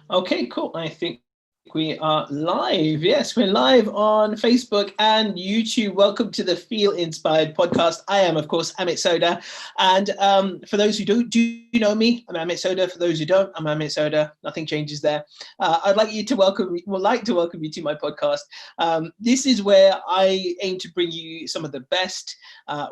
Okay, cool. I think we are live. Yes, we're live on Facebook and YouTube. Welcome to the Feel Inspired podcast. I am, of course, Amit Sodha. And for those who do you know me, I'm Amit Sodha. For those who don't, I'm Amit Sodha. Nothing changes there. I'd like to welcome you to my podcast. This is where I aim to bring you some of the best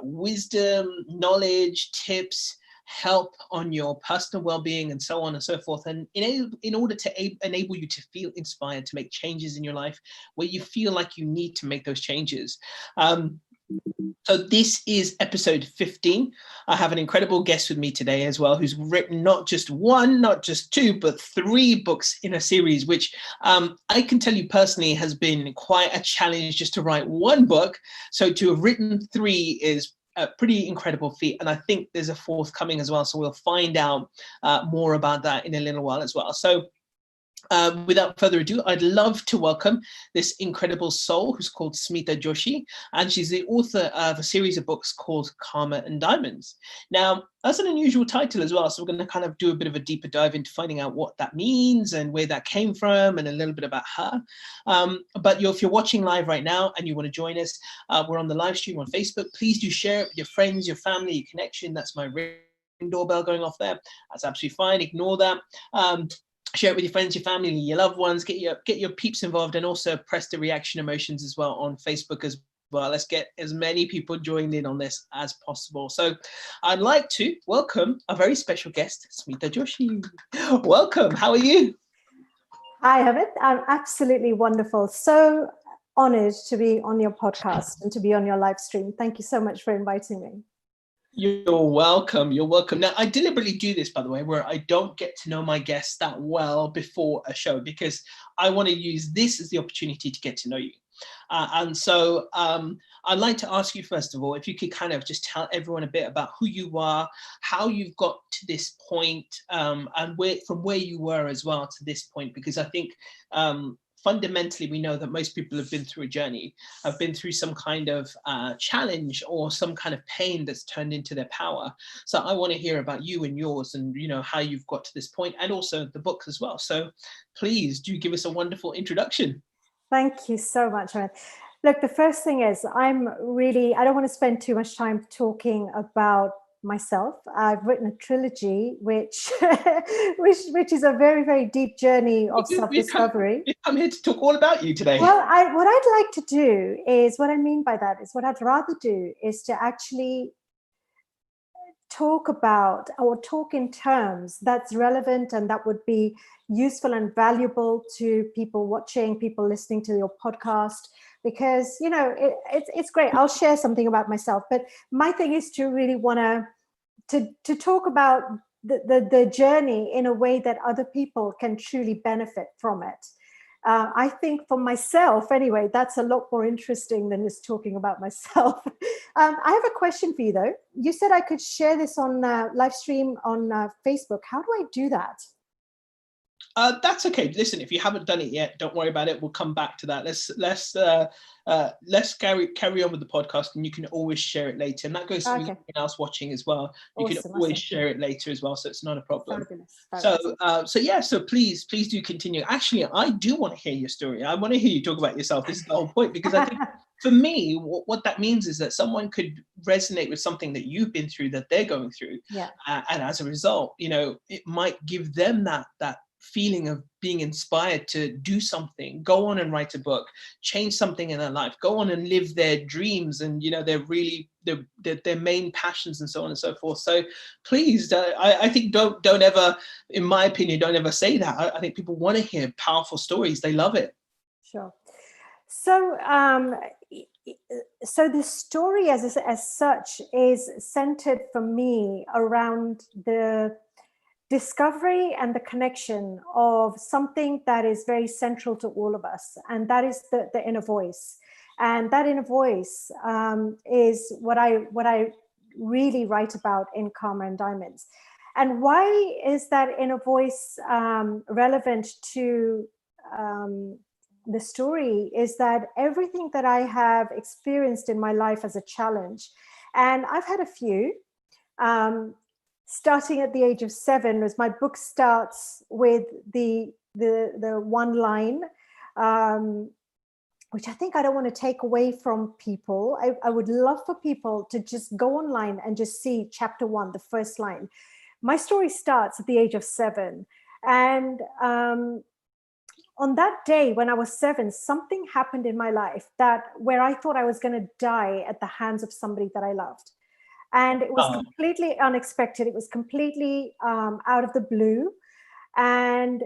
wisdom, knowledge, tips, help on your personal well-being and so on and so forth, and in order to enable you to feel inspired to make changes in your life where you feel like you need to make those changes. So this is episode 15. I have an incredible guest with me today as well, who's written not just one, not just two, but 3 books in a series, which I can tell you personally has been quite a challenge just to write one book. So to have written 3 is a pretty incredible feat. And I think there's a 4th coming as well. So we'll find out more about that in a little while as well. So without further ado, I'd love to welcome this incredible soul who's called Smita Joshi, and she's the author of a series of books called Karma and Diamonds. Now, that's an unusual title as well, so we're going to kind of do a bit of a deeper dive into finding out what that means and where that came from and a little bit about her. But if you're watching live right now and you want to join us, we're on the live stream on Facebook. Please do share it with your friends, your family, your connection. That's my ring doorbell going off there. That's absolutely fine. Ignore that. Share it with your friends, your family, your loved ones. Get your peeps involved, and also press the reaction emotions as well on Facebook as well. Let's get as many people joined in on this as possible. So I'd like to welcome a very special guest, Smita Joshi. Welcome. How are you? Hi, Amit. I'm absolutely wonderful. So honored to be on your podcast and to be on your live stream. Thank you so much for inviting me. You're welcome. You're welcome. Now, I deliberately do this, by the way, where I don't get to know my guests that well before a show, because I want to use this as the opportunity to get to know you. And so I'd like to ask you, first of all, if you could kind of just tell everyone a bit about who you are, how you've got to this point, and from where you were as well to this point, because I think fundamentally, we know that most people have been through a journey, have been through some kind of challenge or some kind of pain that's turned into their power. So I want to hear about you and yours, and how you've got to this point, and also the books as well. So please do give us a wonderful introduction. Thank you so much, Amit. Look, the first thing is I don't want to spend too much time talking about myself. I've written a trilogy, which is a very, very deep journey of self-discovery. I'm here to talk all about you today. Well, what I'd like to do is, what I mean by that is, what I'd rather do is to actually talk about or talk in terms that's relevant and that would be useful and valuable to people watching, people listening to your podcast, because it's great. I'll share something about myself, but my thing is to really want to talk about the journey in a way that other people can truly benefit from it. I think for myself, anyway, that's a lot more interesting than just talking about myself. I have a question for you, though. You said I could share this on live stream on Facebook. How do I do that? That's okay. Listen, if you haven't done it yet, don't worry about it. We'll come back to that. Let's carry on with the podcast, and you can always share it later. And that goes to anyone else watching as well. You can always share it later as well, so it's not a problem. Fabulous. So please do continue. Actually, I do want to hear your story. I want to hear you talk about yourself. This is the whole point, because I think for me, what that means is that someone could resonate with something that you've been through, that they're going through, and as a result, it might give them that feeling of being inspired to do something, go on and write a book, change something in their life, go on and live their dreams and their main passions and so on and so forth. So please, I think don't ever, in my opinion, don't ever say that. I think people want to hear powerful stories. They love it. Sure. So the story as such is centered for me around the discovery and the connection of something that is very central to all of us, and that is the inner voice. And that inner voice is what I really write about in Karma and Diamonds. And why is that inner voice relevant to the story is that everything that I have experienced in my life as a challenge, and I've had a few, starting at the age of 7, as my book starts with the the one line, which I think I don't want to take away from people. I would love for people to just go online and just see chapter 1, the first line. My story starts at the age of 7. And on that day when I was 7, something happened in my life where I thought I was going to die at the hands of somebody that I loved. And it was completely unexpected. It was completely out of the blue. And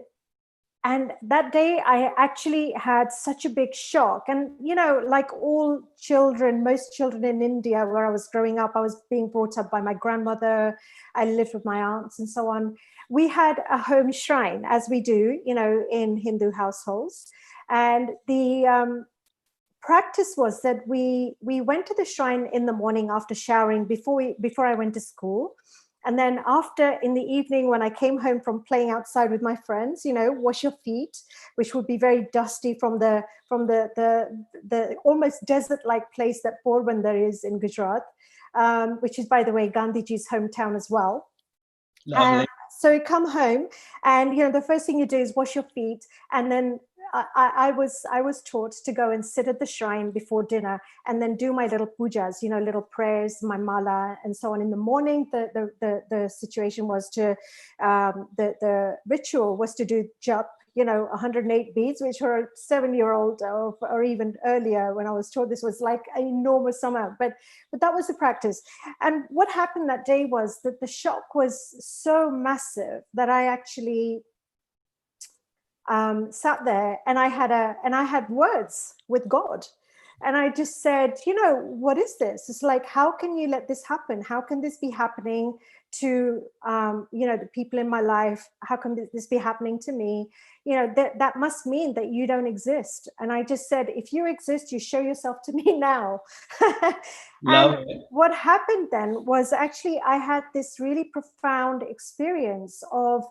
that day I actually had such a big shock. And, you know, like all children, most children in India where I was growing up, I was being brought up by my grandmother. I lived with my aunts and so on. We had a home shrine, as we do, you know, in Hindu households. And the practice was that we went to the shrine in the morning after showering before I went to school. And then after, in the evening, when I came home from playing outside with my friends, you know, wash your feet, which would be very dusty from the almost desert-like place that Porbandar is in Gujarat, which is, by the way, Gandhiji's hometown as well. Lovely. So you come home, and you know the first thing you do is wash your feet, and then I was taught to go and sit at the shrine before dinner and then do my little pujas, you know, little prayers, my mala, and so on. In the morning, the situation was to the ritual was to do jap, you know, 108 beads, which for a 7-year-old or even earlier, when I was taught, this was like an enormous amount. But that was the practice. And what happened that day was that the shock was so massive that I actually sat there and I had words with God. And I just said, you know, what is this? It's like, how can you let this happen? How can this be happening to, you know, the people in my life? How can this be happening to me? You know, that must mean that you don't exist. And I just said, if you exist, you show yourself to me now. And what happened then was actually I had this really profound experience of,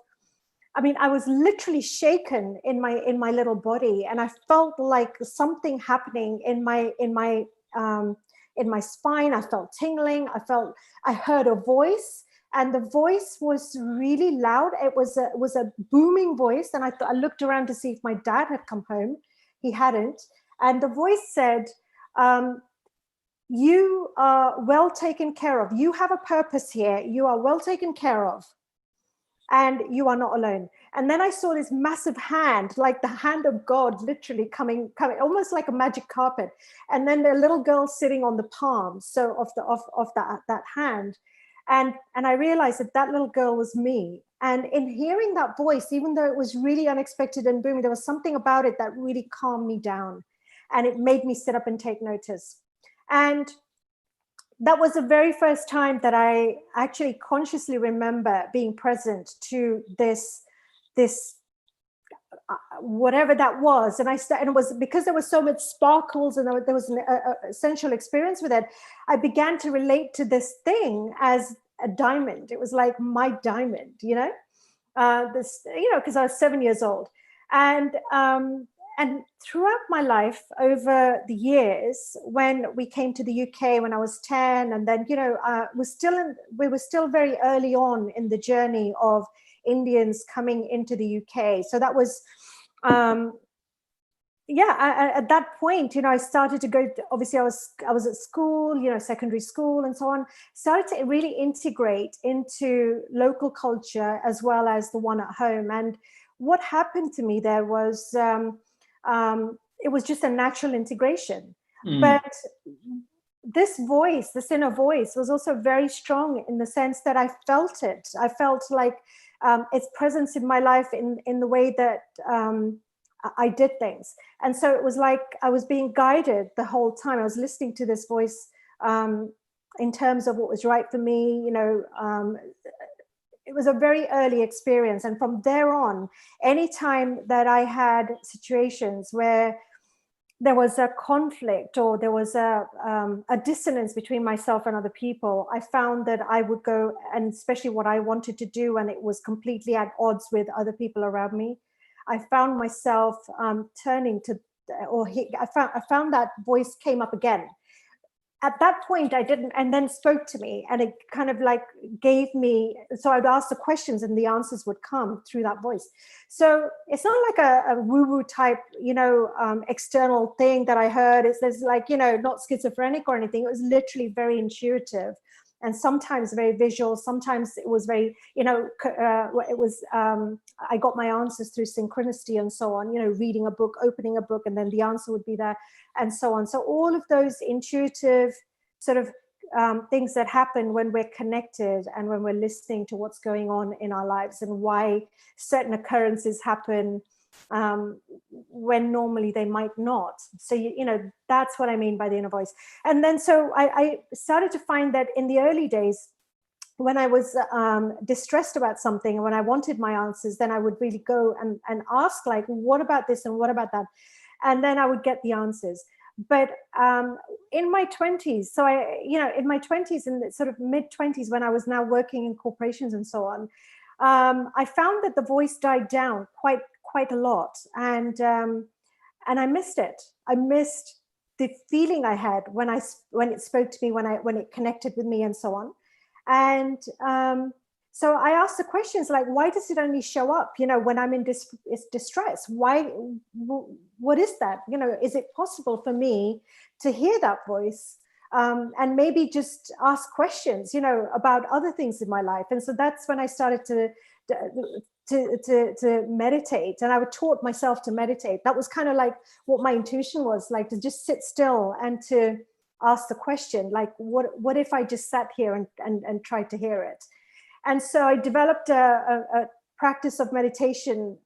I mean, I was literally shaken in my little body, and I felt like something happening in my spine. I felt tingling. I heard a voice, and the voice was really loud. It was a booming voice, and I looked around to see if my dad had come home. He hadn't, and the voice said, "You are well taken care of. You have a purpose here. You are well taken care of. And you are not alone." And then I saw this massive hand, like the hand of God, literally coming, almost like a magic carpet. And then the little girl sitting on the palm, so of that hand. And I realized that little girl was me. And in hearing that voice, even though it was really unexpected and booming, there was something about it that really calmed me down. And it made me sit up and take notice. And that was the very first time that I actually consciously remember being present to this whatever that was. And it was because there was so much sparkles and there was an essential experience with it. I began to relate to this thing as a diamond. It was like my diamond, you know, because I was 7 years old. And throughout my life, over the years, when we came to the UK when I was 10, and then, you know, we were still very early on in the journey of Indians coming into the UK. So that was, at that point, you know, I started to go, obviously I was at school, you know, secondary school and so on, started to really integrate into local culture as well as the one at home. And what happened to me there was, it was just a natural integration. But this voice, this inner voice, was also very strong in the sense that I felt it. I felt like its presence in my life in the way that I did things. And so it was like I was being guided the whole time. I was listening to this voice in terms of what was right for me, you know. It was a very early experience. And from there on, anytime that I had situations where there was a conflict or there was a dissonance between myself and other people, I found that I would go, and especially what I wanted to do, and it was completely at odds with other people around me, I found myself turning to, I found that voice came up again. at that point I didn't, and then spoke to me, and it kind of like gave me, so I'd ask the questions and the answers would come through that voice. So it's not like a woo-woo type, external thing that I heard. There's like, not schizophrenic or anything. It was literally very intuitive, and sometimes very visual. Sometimes it was very, I got my answers through synchronicity and so on, reading a book, opening a book, and then the answer would be there, and so on. So all of those intuitive sort of things that happen when we're connected and when we're listening to what's going on in our lives, and why certain occurrences happen when normally they might not. So, that's what I mean by the inner voice. And then so I started to find that in the early days, when I was distressed about something and when I wanted my answers, then I would really go and ask, like, what about this and what about that? And then I would get the answers. But in my 20s, so in my 20s, in the sort of mid 20s, when I was now working in corporations and so on, I found that the voice died down quite a lot, and I missed it. I missed the feeling I had when it spoke to me, when it connected with me, and so on. And so I asked the questions like, why does it only show up, when I'm in distress? Why? What is that? Is it possible for me to hear that voice? And maybe just ask questions, about other things in my life. And so that's when I started to meditate, and I would taught myself to meditate. That was kind of like what my intuition was, like, to just sit still and to ask the question, like, what if I just sat here and tried to hear it? And so I developed a practice of meditation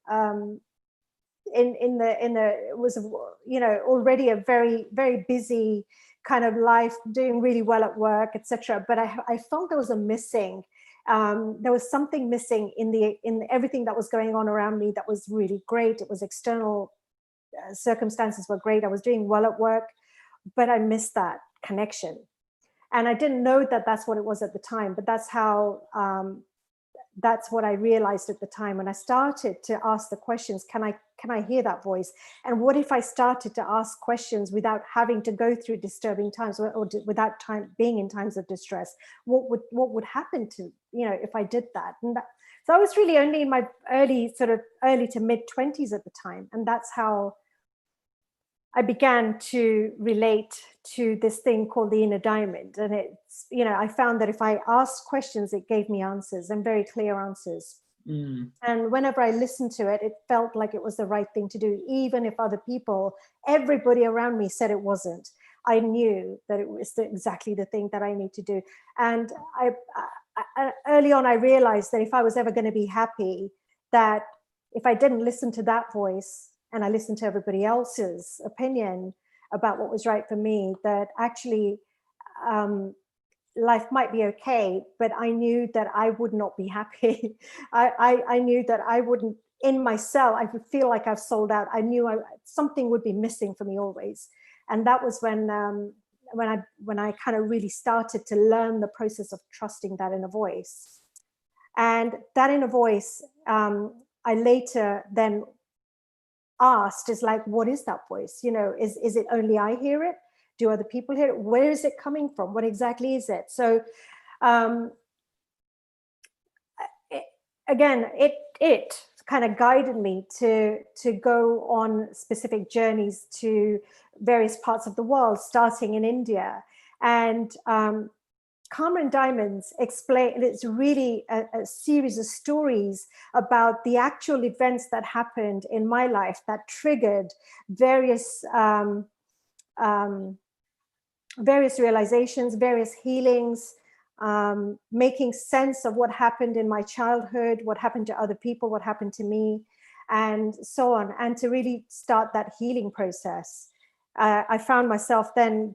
it was, already a very, very busy kind of life, doing really well at work, etc. But I felt there was a missing. There was something missing in everything that was going on around me that was really great. It was external circumstances were great. I was doing well at work, but I missed that connection. And I didn't know that that's what it was at the time, but that's how, that's what I realized at the time when I started to ask the questions. Can I hear that voice? And what if I started to ask questions without having to go through disturbing times, or without being in times of distress? What would happen to, if I did that? So I was really only in my early to mid 20s at the time. And that's how I began to relate to this thing called the inner diamond. And it's, I found that if I asked questions, it gave me answers, and very clear answers. And whenever I listened to it, it felt like it was the right thing to do. Even if other people, everybody around me said it wasn't, I knew that it was exactly the thing that I need to do. And early on, I realized that if I was ever going to be happy, that if I didn't listen to that voice, and I listened to everybody else's opinion about what was right for me, that actually life might be okay, but I knew that I would not be happy. I knew that I wouldn't, in myself, I would feel like I've sold out. I knew something would be missing for me always. And that was when I kind of really started to learn the process of trusting that inner voice. And that inner voice, I later then asked, is like, what is that voice? Is it only I hear it? Do other people hear it? Where is it coming from? What exactly is it? So again, it kind of guided me to go on specific journeys to various parts of the world, starting in India. And Karma and Diamonds explain, it's really a series of stories about the actual events that happened in my life that triggered various realizations, various healings, making sense of what happened in my childhood, what happened to other people, what happened to me, and so on, and to really start that healing process. I found myself then,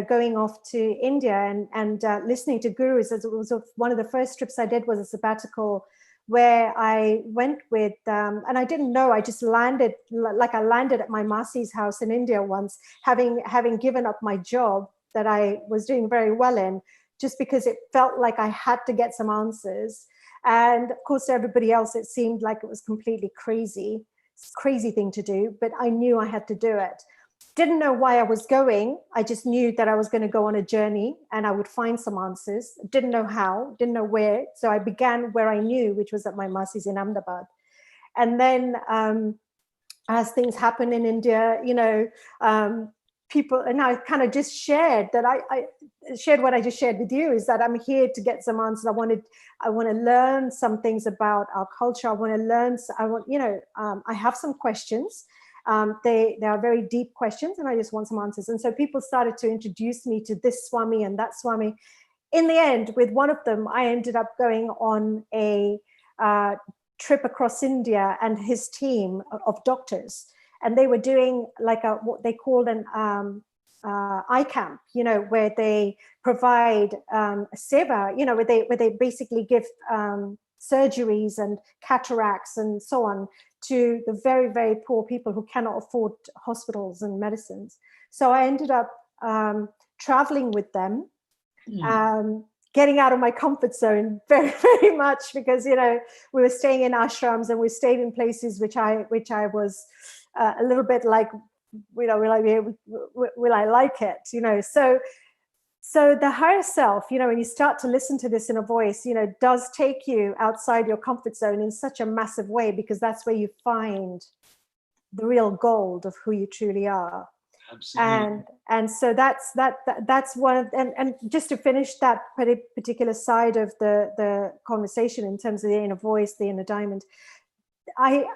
going off to India and listening to gurus. It was one of the first trips I did was a sabbatical, where I went with, and I didn't know, I just landed, like I landed at my Masi's house in India once, having given up my job that I was doing very well in, just because it felt like I had to get some answers. And of course, to everybody else, it seemed like it was completely crazy thing to do, but I knew I had to do it. didn't know why I was going. I just knew that I was going to go on a journey and I would find some answers. Didn't know how, didn't know where. So I began where I knew, which was at my Masi's in Ahmedabad. And then as things happen in India, people, and I kind of just shared that I shared what I just shared with you, is that I'm here to get some answers. I want to learn some things about our culture. I have some questions. They are very deep questions, and I just want some answers. And so people started to introduce me to this Swami and that Swami. In the end, with one of them, I ended up going on a trip across India and his team of doctors. And they were doing like what they called an eye camp, where they provide seva, where they basically give surgeries and cataracts and so on to the very, very poor people who cannot afford hospitals and medicines. So I ended up traveling with them, getting out of my comfort zone very, very much, because, we were staying in ashrams and we stayed in places which I was a little bit like, will I like it? So the higher self, when you start to listen to this in a voice, does take you outside your comfort zone in such a massive way, because that's where you find the real gold of who you truly are. Absolutely. And so that's one of, and just to finish that particular side of the conversation in terms of the inner voice, the inner diamond,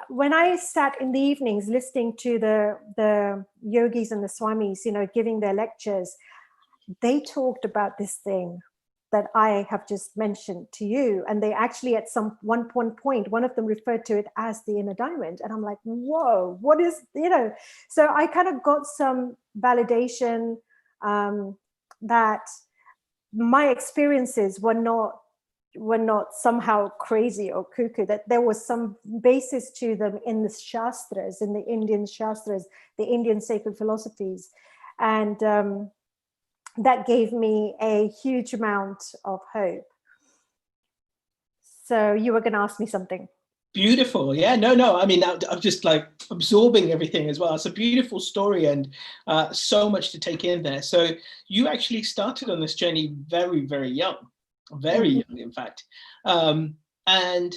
when I sat in the evenings listening to the yogis and the swamis, giving their lectures, they talked about this thing that I have just mentioned to you. And they actually, at one point, one of them referred to it as the inner diamond. And I'm like, whoa, what is, so I kind of got some validation that my experiences were not somehow crazy or cuckoo, that there was some basis to them in the shastras, in the Indian shastras, the Indian sacred philosophies. And that gave me a huge amount of hope. So you were going to ask me something. Beautiful. Yeah, no. I mean, I'm just like absorbing everything as well. It's a beautiful story, and so much to take in there. So you actually started on this journey very, very young, very young, in fact. And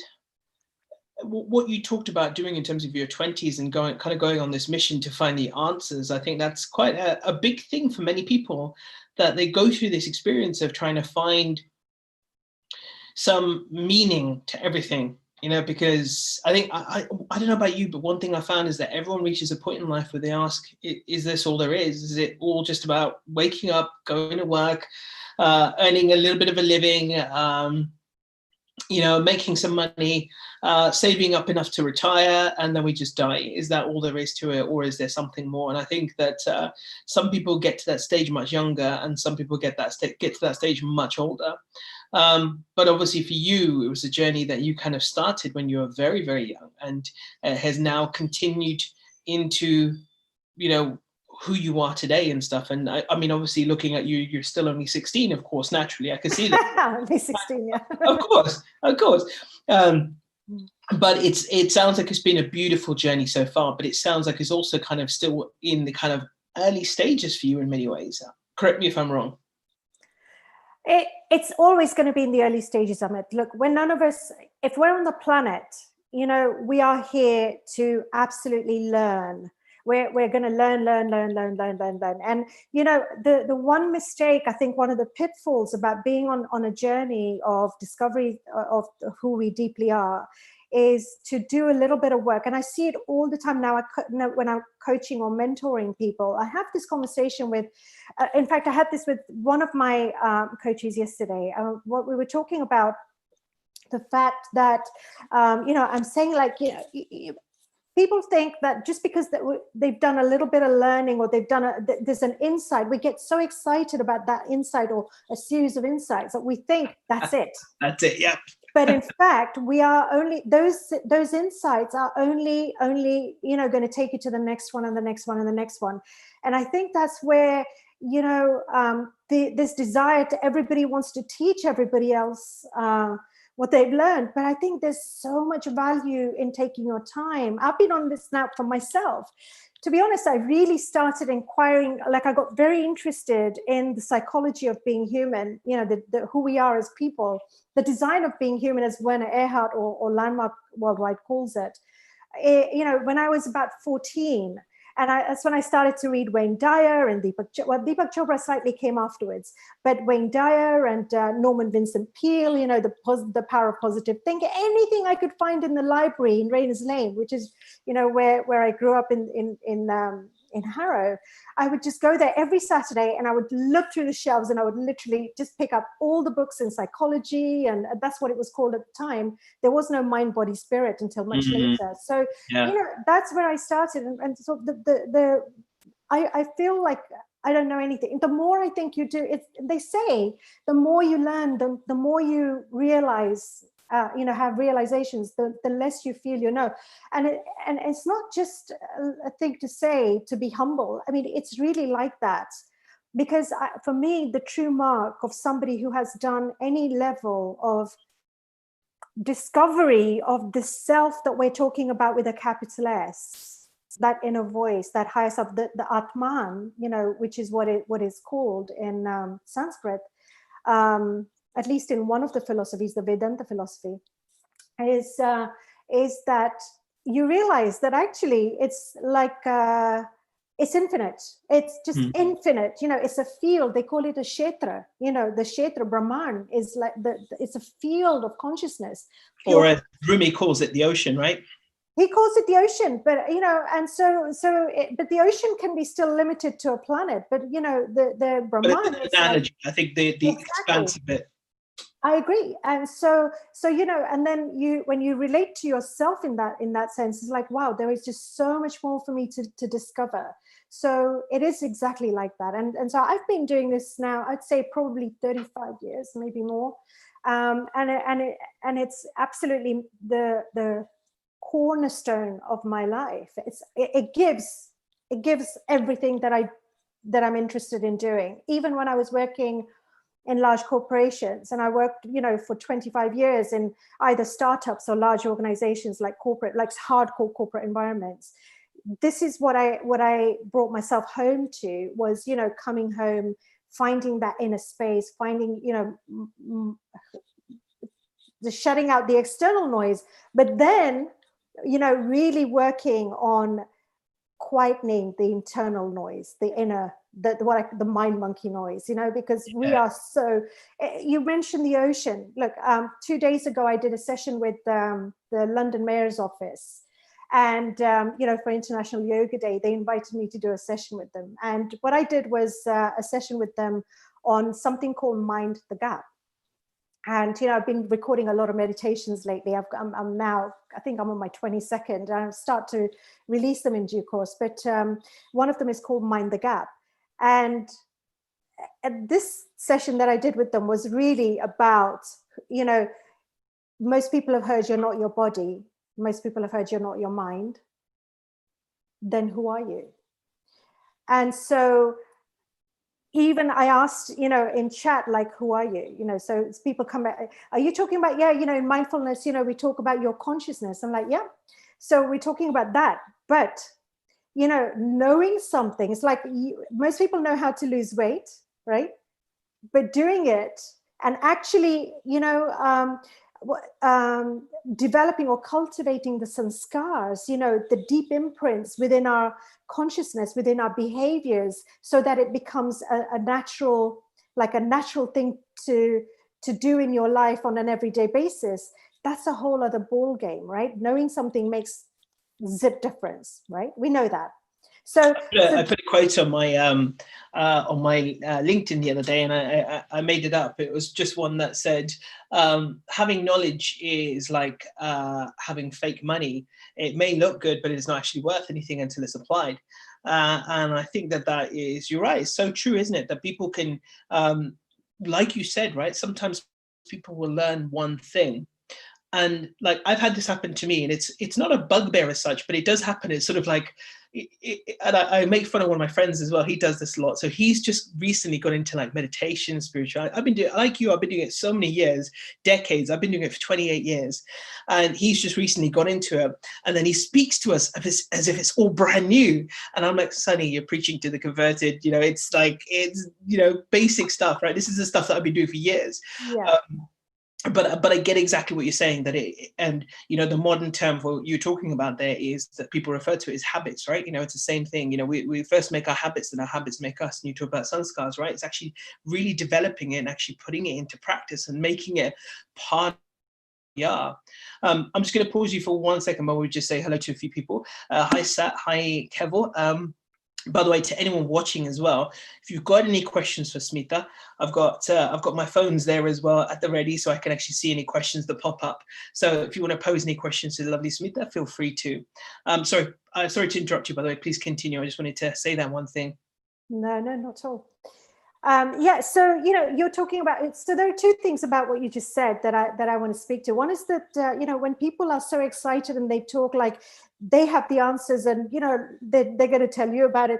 what you talked about doing in terms of your 20s and going on this mission to find the answers, I think that's quite a big thing for many people, that they go through this experience of trying to find some meaning to everything, because I think, I don't know about you, but one thing I found is that everyone reaches a point in life where they ask, is this all there is? Is it all just about waking up, going to work, earning a little bit of a living, making some money, saving up enough to retire, and then we just die? Is that all there is to it, or is there something more? And I think that some people get to that stage much younger, and some people get to that stage much older. But obviously for you, it was a journey that you kind of started when you were very, very young, and has now continued into, who you are today and stuff. And I mean, obviously looking at you, you're still only 16, of course, naturally, I can see that. Only 16, yeah. Of course. But it sounds like it's been a beautiful journey so far, but it sounds like it's also kind of still in the kind of early stages for you in many ways. Correct me if I'm wrong. It's always going to be in the early stages, Amit. Look, when none of us, if we're on the planet, we are here to absolutely learn. We're going to learn. And, the one mistake, I think one of the pitfalls about being on a journey of discovery of who we deeply are, is to do a little bit of work. And I see it all the time now when I'm coaching or mentoring people. I have this conversation with, in fact, I had this with one of my coaches yesterday. What we were talking about, the fact that, I'm saying, like, people think that just because they've done a little bit of learning, or there's an insight, we get so excited about that insight or a series of insights that we think that's it. That's it, yeah. But in fact, we are only, those insights are only going to take you to the next one and the next one and the next one. And I think that's where, this desire to everybody wants to teach everybody else what they've learned. But I think there's so much value in taking your time. I've been on this now for myself. To be honest, I really started inquiring, like I got very interested in the psychology of being human, you know, who we are as people, the design of being human, as Werner Erhard or Landmark Worldwide calls it. You know, when I was about 14, and that's when I started to read Wayne Dyer and Deepak Chopra slightly came afterwards, but Wayne Dyer and Norman Vincent Peale, you know, the power of positive thinking, anything I could find in the library in Rayners Lane, which is, you know, where I grew up in Harrow. I would just go there every Saturday and I would look through the shelves and I would literally just pick up all the books in psychology, and that's what it was called at the time. There was no Mind, Body, Spirit until much later. So, you know, that's where I started. And so I feel like I don't know anything. The more I think you do, they say the more you learn, the more you realize, you know, have realizations, the less you feel you know. And it's not just a thing to say to be humble. I mean, it's really like that. Because for me, the true mark of somebody who has done any level of discovery of the self that we're talking about with a capital S, that inner voice, that higher self, the Atman, you know, which is what is called in Sanskrit, at least in one of the philosophies, the Vedanta philosophy, is that you realize that actually it's like it's infinite. It's just infinite. You know, it's a field. They call it a kshetra. You know, the kshetra Brahman is like it's a field of consciousness. Or as Rumi calls it, the ocean, right? He calls it the ocean, but you know, and but the ocean can be still limited to a planet. But you know, the Brahman. But it's an analogy. Like, I think the exactly. expanse of it. I agree. And so you know, and then when you relate to yourself in that sense, it's like, wow, there is just so much more for me to discover. So it is exactly like that. And so I've been doing this now, I'd say probably 35 years, maybe more. And it's absolutely the cornerstone of my life. It gives everything that I'm interested in doing. Even when I was working in large corporations, and I worked, you know, for 25 years in either startups or large organizations like hardcore corporate environments. This is what I brought myself home to, was, you know, coming home, finding that inner space, finding, you know, the shutting out the external noise, but then, you know, really working on quietening the internal noise, the inner, the mind monkey noise, you know, because we are so. You mentioned the ocean. Look, 2 days ago, I did a session with the London Mayor's office, and you know, for International Yoga Day, they invited me to do a session with them. And what I did was a session with them on something called Mind the Gap. And, you know, I've been recording a lot of meditations lately. I'm now, I think I'm on my 22nd, and I'll start to release them in due course. But one of them is called Mind the Gap. And this session that I did with them was really about, you know, most people have heard you're not your body. Most people have heard you're not your mind. Then who are you? And so even I asked, you know, in chat, like, who are you? You know, so people come back, are you talking about, you know, in mindfulness, you know, we talk about your consciousness. I'm like, yeah. So we're talking about that. But, you know, knowing something, it's like most people know how to lose weight, right? But doing it and actually, you know, developing or cultivating the sanskars, you know, the deep imprints within our consciousness, within our behaviors, so that it becomes a natural thing to do in your life on an everyday basis. That's a whole other ball game, right? Knowing something makes zip difference, right? We know that. So I put a quote on my LinkedIn the other day, and I made it up. It was just one that said, having knowledge is like having fake money. It may look good, but it's not actually worth anything until it's applied. And I think that is, you're right, it's so true, isn't it? That people can, like you said, right? Sometimes people will learn one thing. And like, I've had this happen to me, and it's not a bugbear as such, but it does happen. It's sort of like, and I make fun of one of my friends as well. He does this a lot. So he's just recently got into like meditation, spirituality. I've been doing, like you, I've been doing it so many years, decades. I've been doing it for 28 years. And he's just recently got into it. And then he speaks to us as if it's all brand new. And I'm like, Sonny, you're preaching to the converted. You know, it's like, it's, you know, basic stuff, right? This is the stuff that I've been doing for years. Yeah. But I get exactly what you're saying, that it, and you know, the modern term for you're talking about there is that people refer to it as habits, right? You know, it's the same thing. You know, we first make our habits, and our habits make us. And you talk about sanskars, right? It's actually really developing it and actually putting it into practice and making it part. Yeah. I'm just going to pause you for 1 second while we just say hello to a few people. Hi Sat, hi Kevo. By the way, to anyone watching as well, if you've got any questions for Smita, I've got my phones there as well at the ready, so I can actually see any questions that pop up. So if you want to pose any questions to the lovely Smita, feel free to. Sorry to interrupt you, by the way. Please continue. I just wanted to say that one thing. No, not at all. Yeah, so you know, you're talking about it. So there are two things about what you just said that I want to speak to. One is that you know, when people are so excited and they talk like they have the answers, and you know, they're going to tell you about it.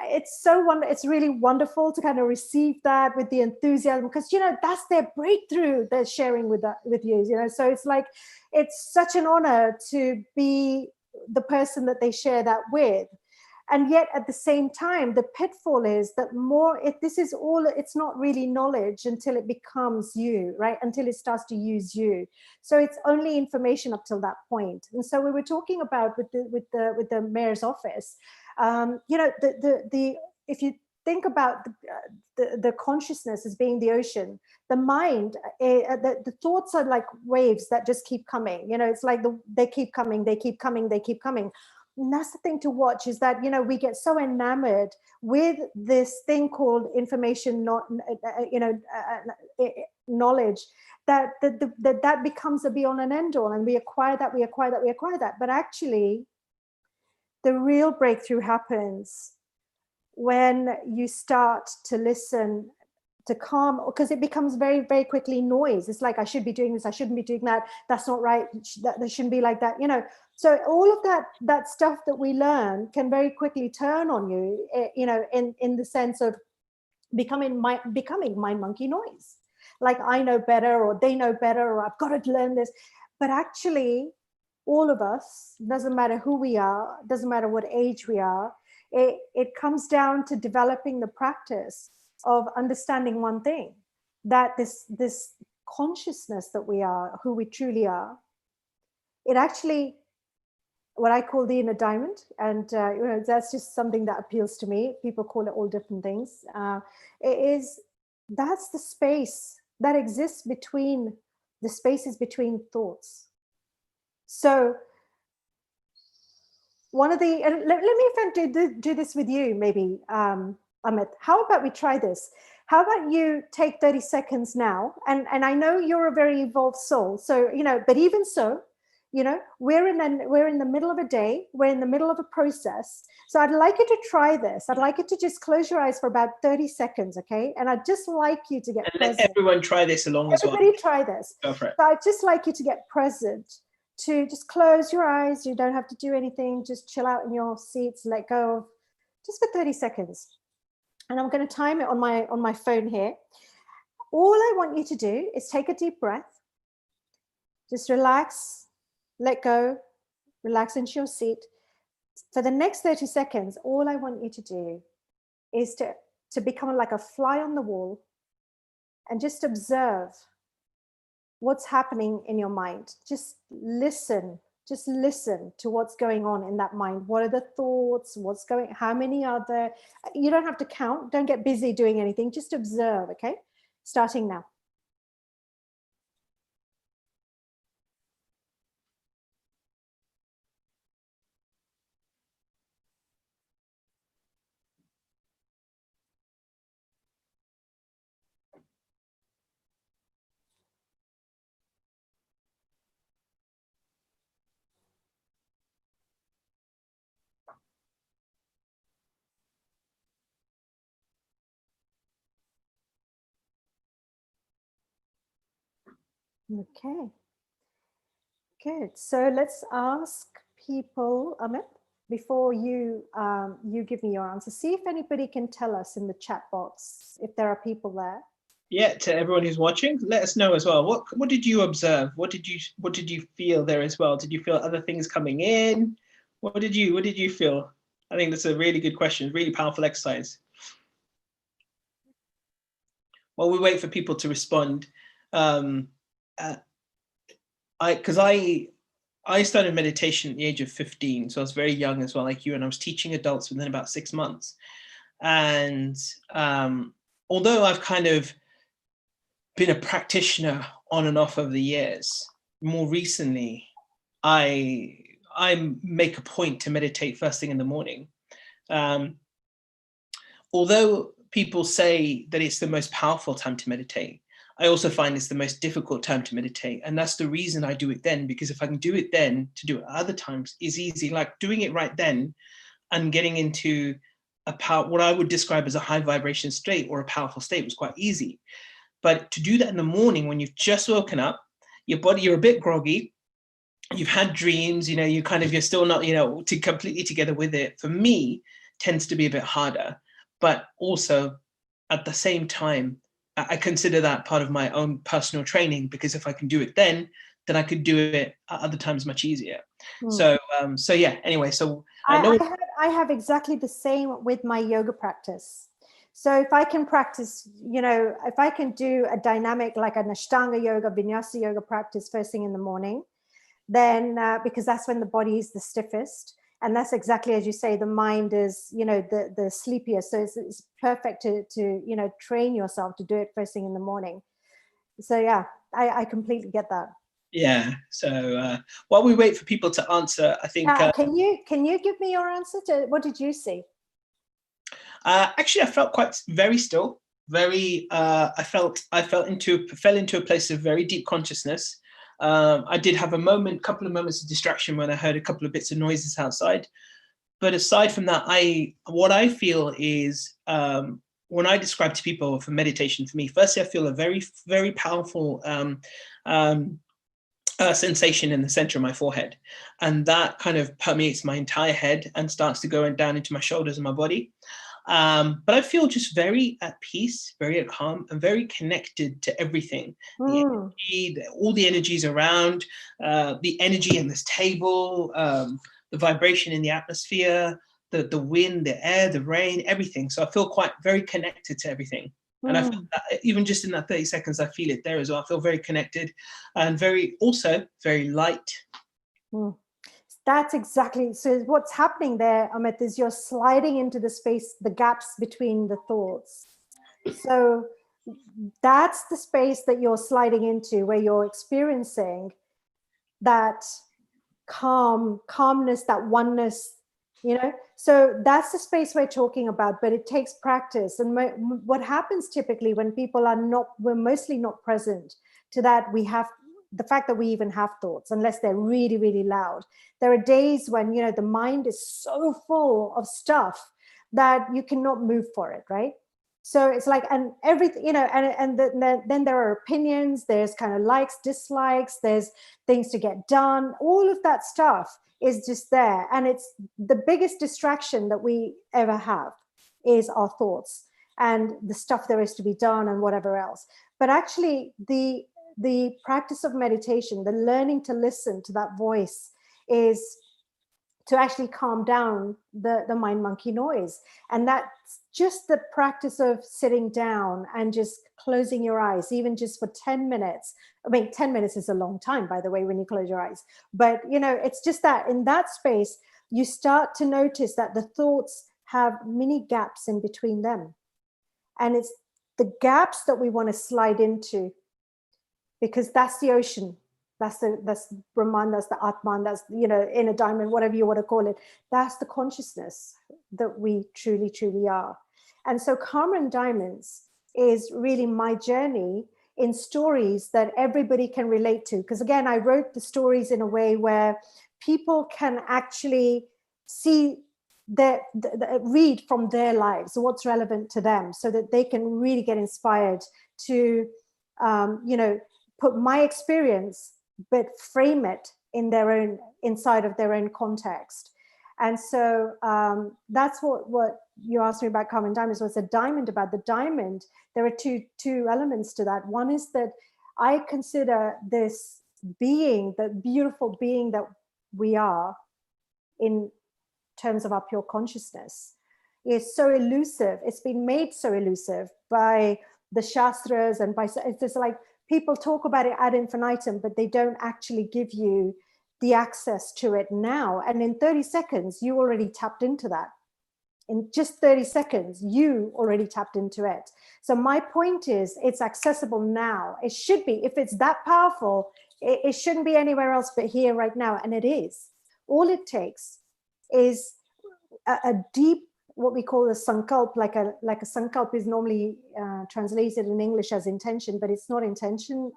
It's really wonderful to kind of receive that with the enthusiasm, because you know, that's their breakthrough they're sharing with you. You know, so it's like, it's such an honor to be the person that they share that with. And yet at the same time, the pitfall is that it's not really knowledge until it becomes you, right? Until it starts to use you. So it's only information up till that point. And so we were talking about with the mayor's office, you know, if you think about the consciousness as being the ocean, the mind, the thoughts are like waves that just keep coming. You know, it's like they keep coming, they keep coming, they keep coming. And that's the thing to watch, is that, you know, we get so enamored with this thing called information, not, knowledge, that becomes a be all and end all. And we acquire that. But actually, the real breakthrough happens when you start to listen, to calm, because it becomes very, very quickly noise. It's like, I should be doing this, I shouldn't be doing that, that's not right, that shouldn't be like that, you know. So all of that stuff that we learn can very quickly turn on you, you know, in the sense of becoming mind monkey noise. Like, I know better, or they know better, or I've got to learn this. But actually, all of us, doesn't matter who we are, doesn't matter what age we are, it comes down to developing the practice of understanding one thing, that this consciousness that we are, who we truly are, it actually, what I call the inner diamond, and you know, that's just something that appeals to me. People call it all different things. That's the space that exists between the spaces between thoughts. So one of the, and let me in fact do this with you, maybe, Amit. How about we try this? How about you take 30 seconds now? And I know you're a very evolved soul, so, you know, but even so, you know, we're in the middle of a day, we're in the middle of a process. So I'd like you to try this. I'd like you to just close your eyes for about 30 seconds, okay? And I'd just like you to get present. Let everyone try this along as well. Everybody try this. Go for it. So I'd just like you to get present, to just close your eyes. You don't have to do anything. Just chill out in your seats, let go of, just for 30 seconds. And I'm going to time it on my phone here. All I want you to do is take a deep breath. Just relax, let go, relax into your seat. For the next 30 seconds, all I want you to do is to become like a fly on the wall and just observe what's happening in your mind. Just listen to what's going on in that mind. What are the thoughts? How many are there? You don't have to count. Don't get busy doing anything. Just observe, okay? Starting now. Okay. Good. So let's ask people, Amit, before you you give me your answer, see if anybody can tell us in the chat box if there are people there. Yeah, to everyone who's watching, let us know as well. What did you observe? What did you feel there as well? Did you feel other things coming in? What did you feel? I think that's a really good question, really powerful exercise. While we wait for people to respond, I started meditation at the age of 15, so I was very young as well, like you, and I was teaching adults within about 6 months. And although I've kind of been a practitioner on and off over the years, more recently, I make a point to meditate first thing in the morning. Although people say that it's the most powerful time to meditate, I also find it's the most difficult time to meditate. And that's the reason I do it then, because if I can do it then, to do it other times is easy. Like doing it right then and getting into what I would describe as a high vibration state or a powerful state was quite easy. But to do that in the morning when you've just woken up, you're a bit groggy, you've had dreams, you're still not, completely together with it, for me, tends to be a bit harder. But also at the same time, I consider that part of my own personal training, because if I can do it then I could do it at other times much easier. So yeah, anyway, so I have exactly the same with my yoga practice. So if I can practice, if I can do a dynamic, like an Ashtanga yoga, Vinyasa yoga practice first thing in the morning, then because that's when the body is the stiffest. And that's exactly as you say, the mind is, the sleepiest. So it's perfect to train yourself to do it first thing in the morning. So yeah, I completely get that. Yeah. So while we wait for people to answer, I think can you give me your answer to what did you see? Actually, I felt very still, very. I fell into a place of very deep consciousness. I did have a couple of moments of distraction when I heard a couple of bits of noises outside. But aside from that, what I feel is when I describe to people for meditation, for me, firstly, I feel a very, very powerful sensation in the center of my forehead. And that kind of permeates my entire head and starts to go down into my shoulders and my body. But I feel just very at peace, very at calm, and very connected to everything. The energy, all the energies around, the energy in this table, the vibration in the atmosphere, the wind, the air, the rain, everything. So I feel very connected to everything. And I feel that even just in that 30 seconds, I feel it there as well. I feel very connected and also very light. That's exactly, so what's happening there, Amit, is you're sliding into the space, the gaps between the thoughts. So that's the space that you're sliding into, where you're experiencing that calmness, that oneness, so that's the space we're talking about, but it takes practice. And what happens typically when people we're mostly not present to that, we have the fact that we even have thoughts, unless they're really, really loud. There are days when, the mind is so full of stuff that you cannot move for it, right? So it's like, and everything, and then there are opinions, there's kind of likes, dislikes, there's things to get done. All of that stuff is just there. And it's the biggest distraction that we ever have is our thoughts and the stuff there is to be done and whatever else. But actually the practice of meditation, the learning to listen to that voice, is to actually calm down the mind monkey noise. And that's just the practice of sitting down and just closing your eyes, even just for 10 minutes. I mean, 10 minutes is a long time, by the way, when you close your eyes. But, it's just that in that space, you start to notice that the thoughts have mini gaps in between them. And it's the gaps that we want to slide into, because that's the ocean. That's Brahman, that's the Atman, that's, inner diamond, whatever you want to call it. That's the consciousness that we truly, truly are. And so Karma and Diamonds is really my journey in stories that everybody can relate to. Because again, I wrote the stories in a way where people can actually see read from their lives, what's relevant to them, so that they can really get inspired to, put my experience, but frame it in inside of their own context. And so that's what you asked me about common diamonds. What's a diamond about? The diamond, there are two elements to that. One is that I consider this being, the beautiful being that we are in terms of our pure consciousness, is so elusive. It's been made so elusive by the Shastras and by, it's just like people talk about it ad infinitum, but they don't actually give you the access to it now. And in 30 seconds, you already tapped into that. In just 30 seconds, you already tapped into it. So my point is, it's accessible now. It should be. If it's that powerful, it shouldn't be anywhere else but here right now. And it is. All it takes is a deep, what we call a sankalp, like a sankalp is normally translated in English as intention, but it's not intention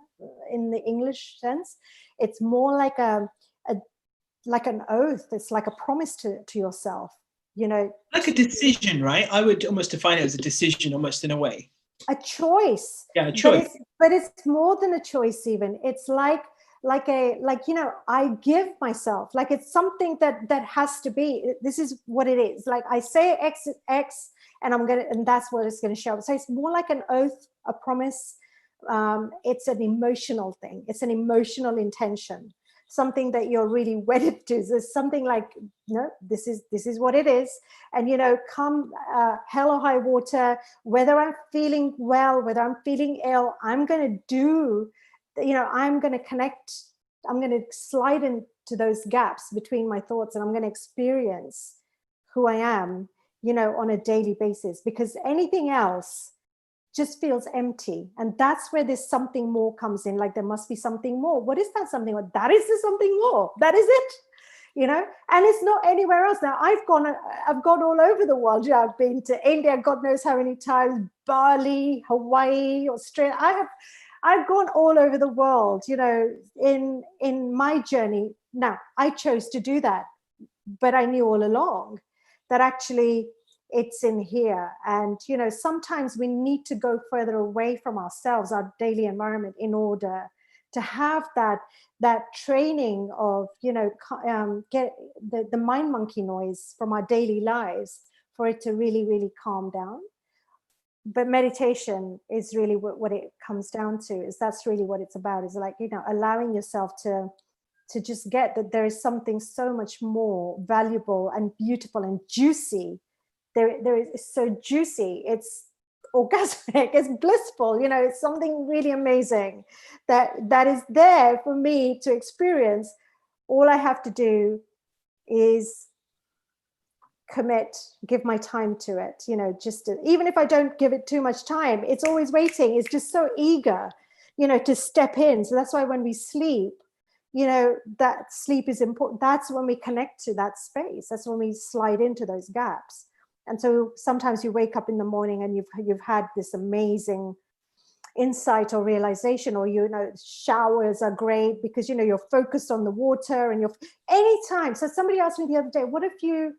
in the English sense. It's more like like an oath. It's like a promise to yourself, you know. Like a decision, right? I would almost define it as a decision, almost in a way. A choice. Yeah, a choice. But it's more than a choice even. It's like you know, I give myself, like it's something that has to be. This is what it is. Like I say X, and that's what it's going to show up. So it's more like an oath, a promise. It's an emotional thing. It's an emotional intention. Something that you're really wedded to. There's something like, no, this is what it is. And, you know, come hell or high water, whether I'm feeling well, whether I'm feeling ill, I'm going to do, you know, I'm going to connect, I'm going to slide into those gaps between my thoughts, and I'm going to experience who I am, you know, on a daily basis, because anything else just feels empty. And that's where this something more comes in. Like there must be something more. What is that something more? That is the something more. That is it, you know. And it's not anywhere else. Now I've gone all over the world. You know, I've been to India, God knows how many times, Bali, Hawaii, Australia. I've gone all over the world, you know, in my journey. Now I chose to do that, but I knew all along that actually it's in here. And, you know, sometimes we need to go further away from ourselves, our daily environment, in order to have that training of, you know, get the mind monkey noise from our daily lives for it to really, really calm down. But meditation is really what it comes down to, is that's really what it's about, is like, you know, allowing yourself to just get that there is something so much more valuable and beautiful and juicy. There is so juicy, it's orgasmic, it's blissful, you know, it's something really amazing that is there for me to experience. All I have to do is commit, give my time to it, you know, even if I don't give it too much time, it's always waiting. It's just so eager, you know, to step in. So that's why when we sleep, you know, that sleep is important. That's when we connect to that space. That's when we slide into those gaps. And so sometimes you wake up in the morning and you've had this amazing insight or realization, or, you know, showers are great because, you know, you're focused on the water and you're anytime. So somebody asked me the other day, what if you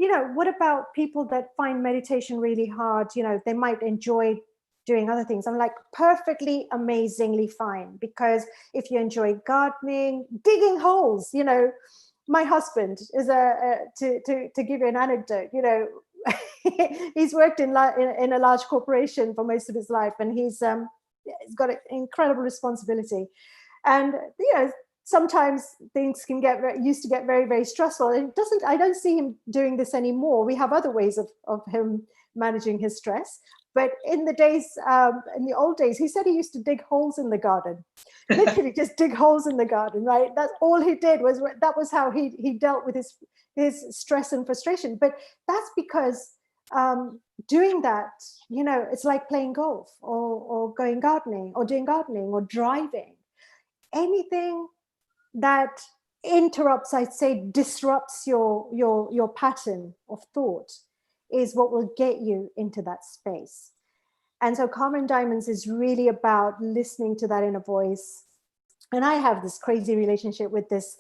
know, what about people that find meditation really hard? You know, they might enjoy doing other things. I'm like, perfectly, amazingly fine. Because if you enjoy gardening, digging holes, you know, my husband is to give you an anecdote, you know, he's worked in a large corporation for most of his life, and he's got an incredible responsibility. And, you know, sometimes things can used to get very, very stressful. I don't see him doing this anymore. We have other ways of him managing his stress. But in the old days, he said he used to dig holes in the garden, literally just dig holes in the garden, right? That's all he did, that was how he dealt with his stress and frustration. But that's because doing that, you know, it's like playing golf or going gardening or doing gardening or driving. Anything that interrupts, I'd say, disrupts your pattern of thought is what will get you into that space. And so Common Diamonds is really about listening to that inner voice. And I have this crazy relationship with this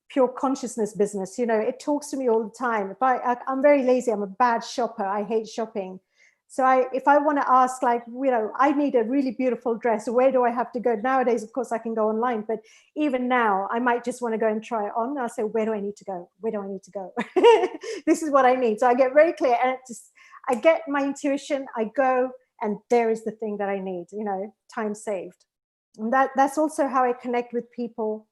pure consciousness business. You know, it talks to me all the time. I'm very lazy. I'm a bad shopper. I hate shopping. So if I want to ask, like, I need a really beautiful dress, where do I have to go? Nowadays, of course, I can go online, but even now, I might just want to go and try it on. I'll say, where do I need to go? Where do I need to go? This is what I need. So I get very clear, and I get my intuition, I go, and there is the thing that I need, time saved. And that's also how I connect with people.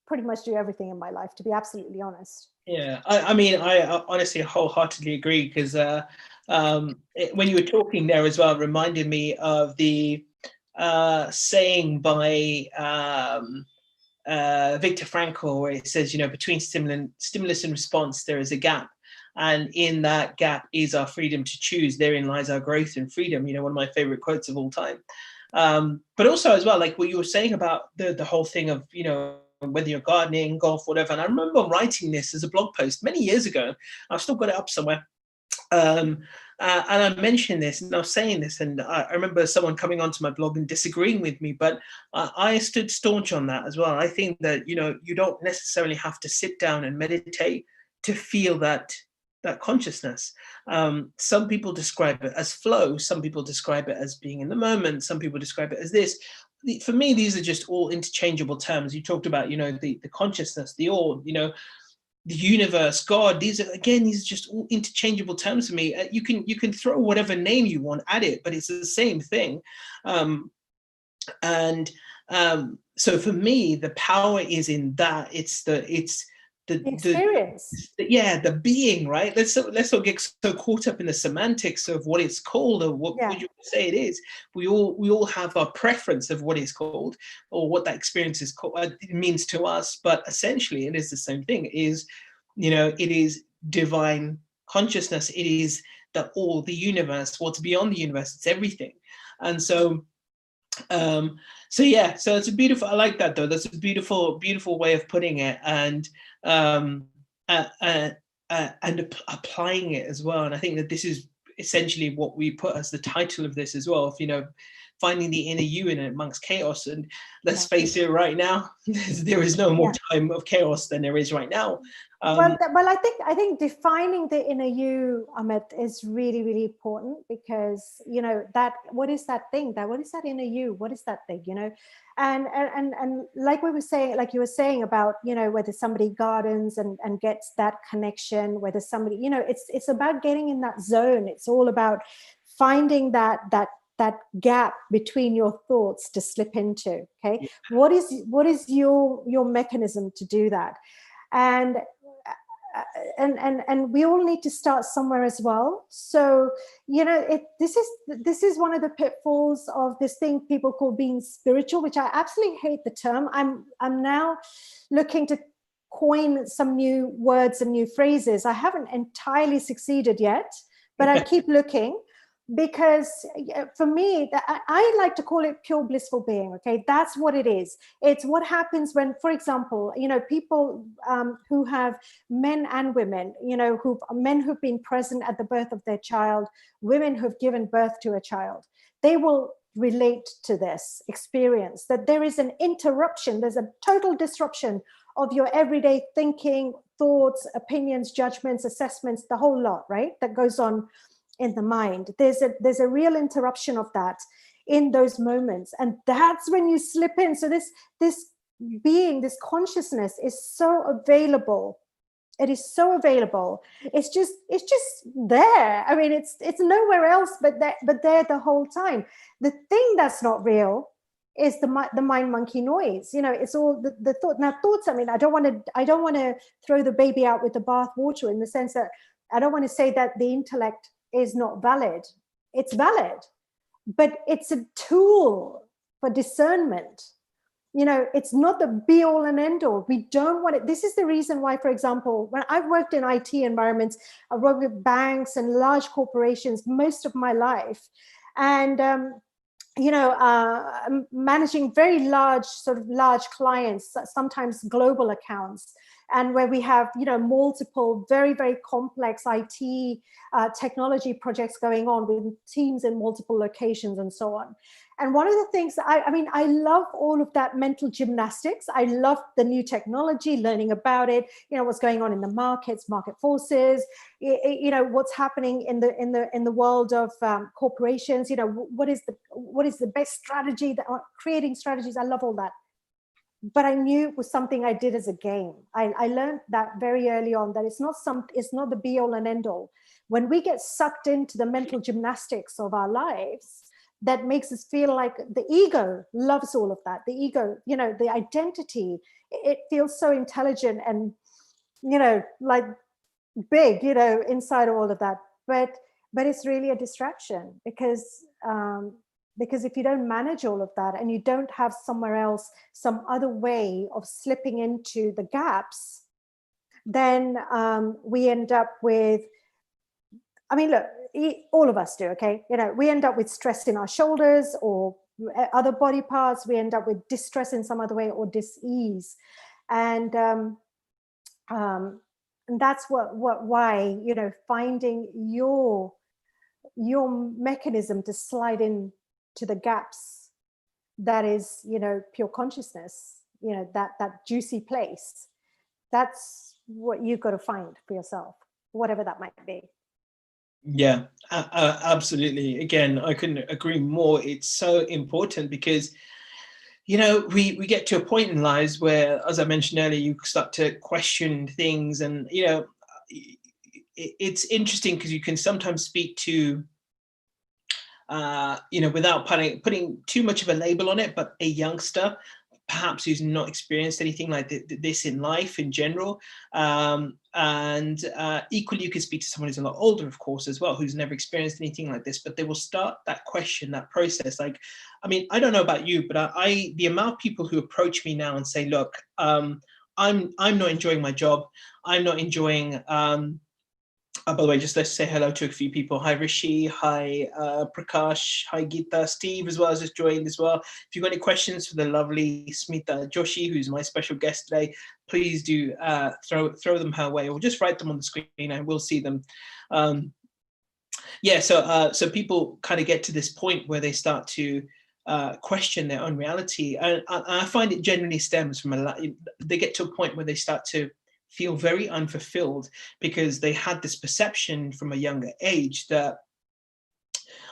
Pretty much do everything in my life, to be absolutely honest. Yeah, I mean, I honestly wholeheartedly agree, because when you were talking there as well, it reminded me of the saying by Viktor Frankl, where it says, between stimulus and response, there is a gap. And in that gap is our freedom to choose. Therein lies our growth and freedom. One of my favorite quotes of all time. But also as well, like what you were saying about the whole thing of, whether you're gardening, golf, whatever. And I remember writing this as a blog post many years ago. I've still got it up somewhere. And I mentioned this, and I was saying this, and I remember someone coming onto my blog and disagreeing with me, but I stood staunch on that as well. I think that, you don't necessarily have to sit down and meditate to feel that consciousness. Some people describe it as flow. Some people describe it as being in the moment. Some people describe it as this. For me, these are just all interchangeable terms. You talked about, the consciousness, the all, the universe, God. These are just all interchangeable terms for me. You can throw whatever name you want at it, but it's the same thing. So for me, the power is in that. It's the experience. The being, right? Let's not get so caught up in the semantics of what it's called or what would you say it is. We all have our preference of what it's called or what that experience is called, it means to us, but essentially it is the same thing. It is divine consciousness. It is the universe, what's beyond the universe. It's everything. And so it's a beautiful, I like that though. That's a beautiful way of putting it, and applying it as well. And I think that this is essentially what we put as the title of this as well. If, finding the inner you in amongst chaos. And let's face it, right now, there is no more time of chaos than there is right now. Well, I think defining the inner you, Amit, is really, really important, because that what is that thing? What is that inner you? What is that thing? And like we were saying, like you were saying about whether somebody gardens and gets that connection, whether somebody it's about getting in that zone. It's all about finding that gap between your thoughts to slip into. Okay, what is your mechanism to do that? And we all need to start somewhere as well. So this is one of the pitfalls of this thing people call being spiritual, which I absolutely hate the term. I'm now looking to coin some new words and new phrases. I haven't entirely succeeded yet, but I keep looking. Because for me, I like to call it pure blissful being. Okay, that's what it is. It's what happens when, for example, people who have men and women, men who've been present at the birth of their child, women who've given birth to a child, they will relate to this experience, that there is an interruption, there's a total disruption of your everyday thinking, thoughts, opinions, judgments, assessments, the whole lot, right? That goes on in the mind. There's a real interruption of that in those moments, and that's when you slip in. So this being, this consciousness is so available. It is so available. It's just there. I mean, it's nowhere else but there the whole time. The thing that's not real is the mind monkey noise. It's all the thought. Now thoughts, I mean, I don't want to throw the baby out with the bath water, in the sense that I don't want to say that the intellect is not valid. It's valid, but it's a tool for discernment. It's not the be all and end all. We don't want it. This is the reason why, for example, when I've worked in IT environments, I've worked with banks and large corporations most of my life, and managing very large clients, sometimes global accounts. and where we have, multiple very, very complex IT technology projects going on with teams in multiple locations and so on. And one of the things, I love all of that mental gymnastics. I love the new technology, learning about it, what's going on in the markets, market forces, what's happening in the world of corporations, what is the best strategy, creating strategies. I love all that. But I knew it was something I did as a game. I learned that very early on, that it's not the be all and end all. When we get sucked into the mental gymnastics of our lives, that makes us feel like the ego loves all of that. The ego, the identity, it feels so intelligent and, like big, inside of all of that. But it's really a distraction, because if you don't manage all of that and you don't have somewhere else, some other way of slipping into the gaps, then we end up with, look, all of us do, okay? We end up with stress in our shoulders or other body parts. We end up with distress in some other way, or dis-ease. And that's why, finding your mechanism to slide in to the gaps, that is, pure consciousness, that juicy place. That's what you've got to find for yourself, whatever that might be. Yeah, absolutely. Again, I couldn't agree more. It's so important because, we get to a point in lives where, as I mentioned earlier, you start to question things, and, it's interesting because you can sometimes speak to, without putting too much of a label on it, but a youngster, perhaps who's not experienced anything like this in life in general. And equally, you could speak to someone who's a lot older, of course, as well, who's never experienced anything like this, but they will start that question, that process. Like, I don't know about you, but the amount of people who approach me now and say, look, I'm not enjoying my job. I'm not enjoying, by the way, just let's say hello to a few people. Hi, Rishi. Hi, Prakash. Hi, Geeta. Steve as well has just joined as well. If you've got any questions for the lovely Smita Joshi, who's my special guest today, please do throw them her way, or just write them on the screen and we'll see them. So people kind of get to this point where they start to question their own reality. And I find it generally stems from they get to a point where they start to feel very unfulfilled because they had this perception from a younger age that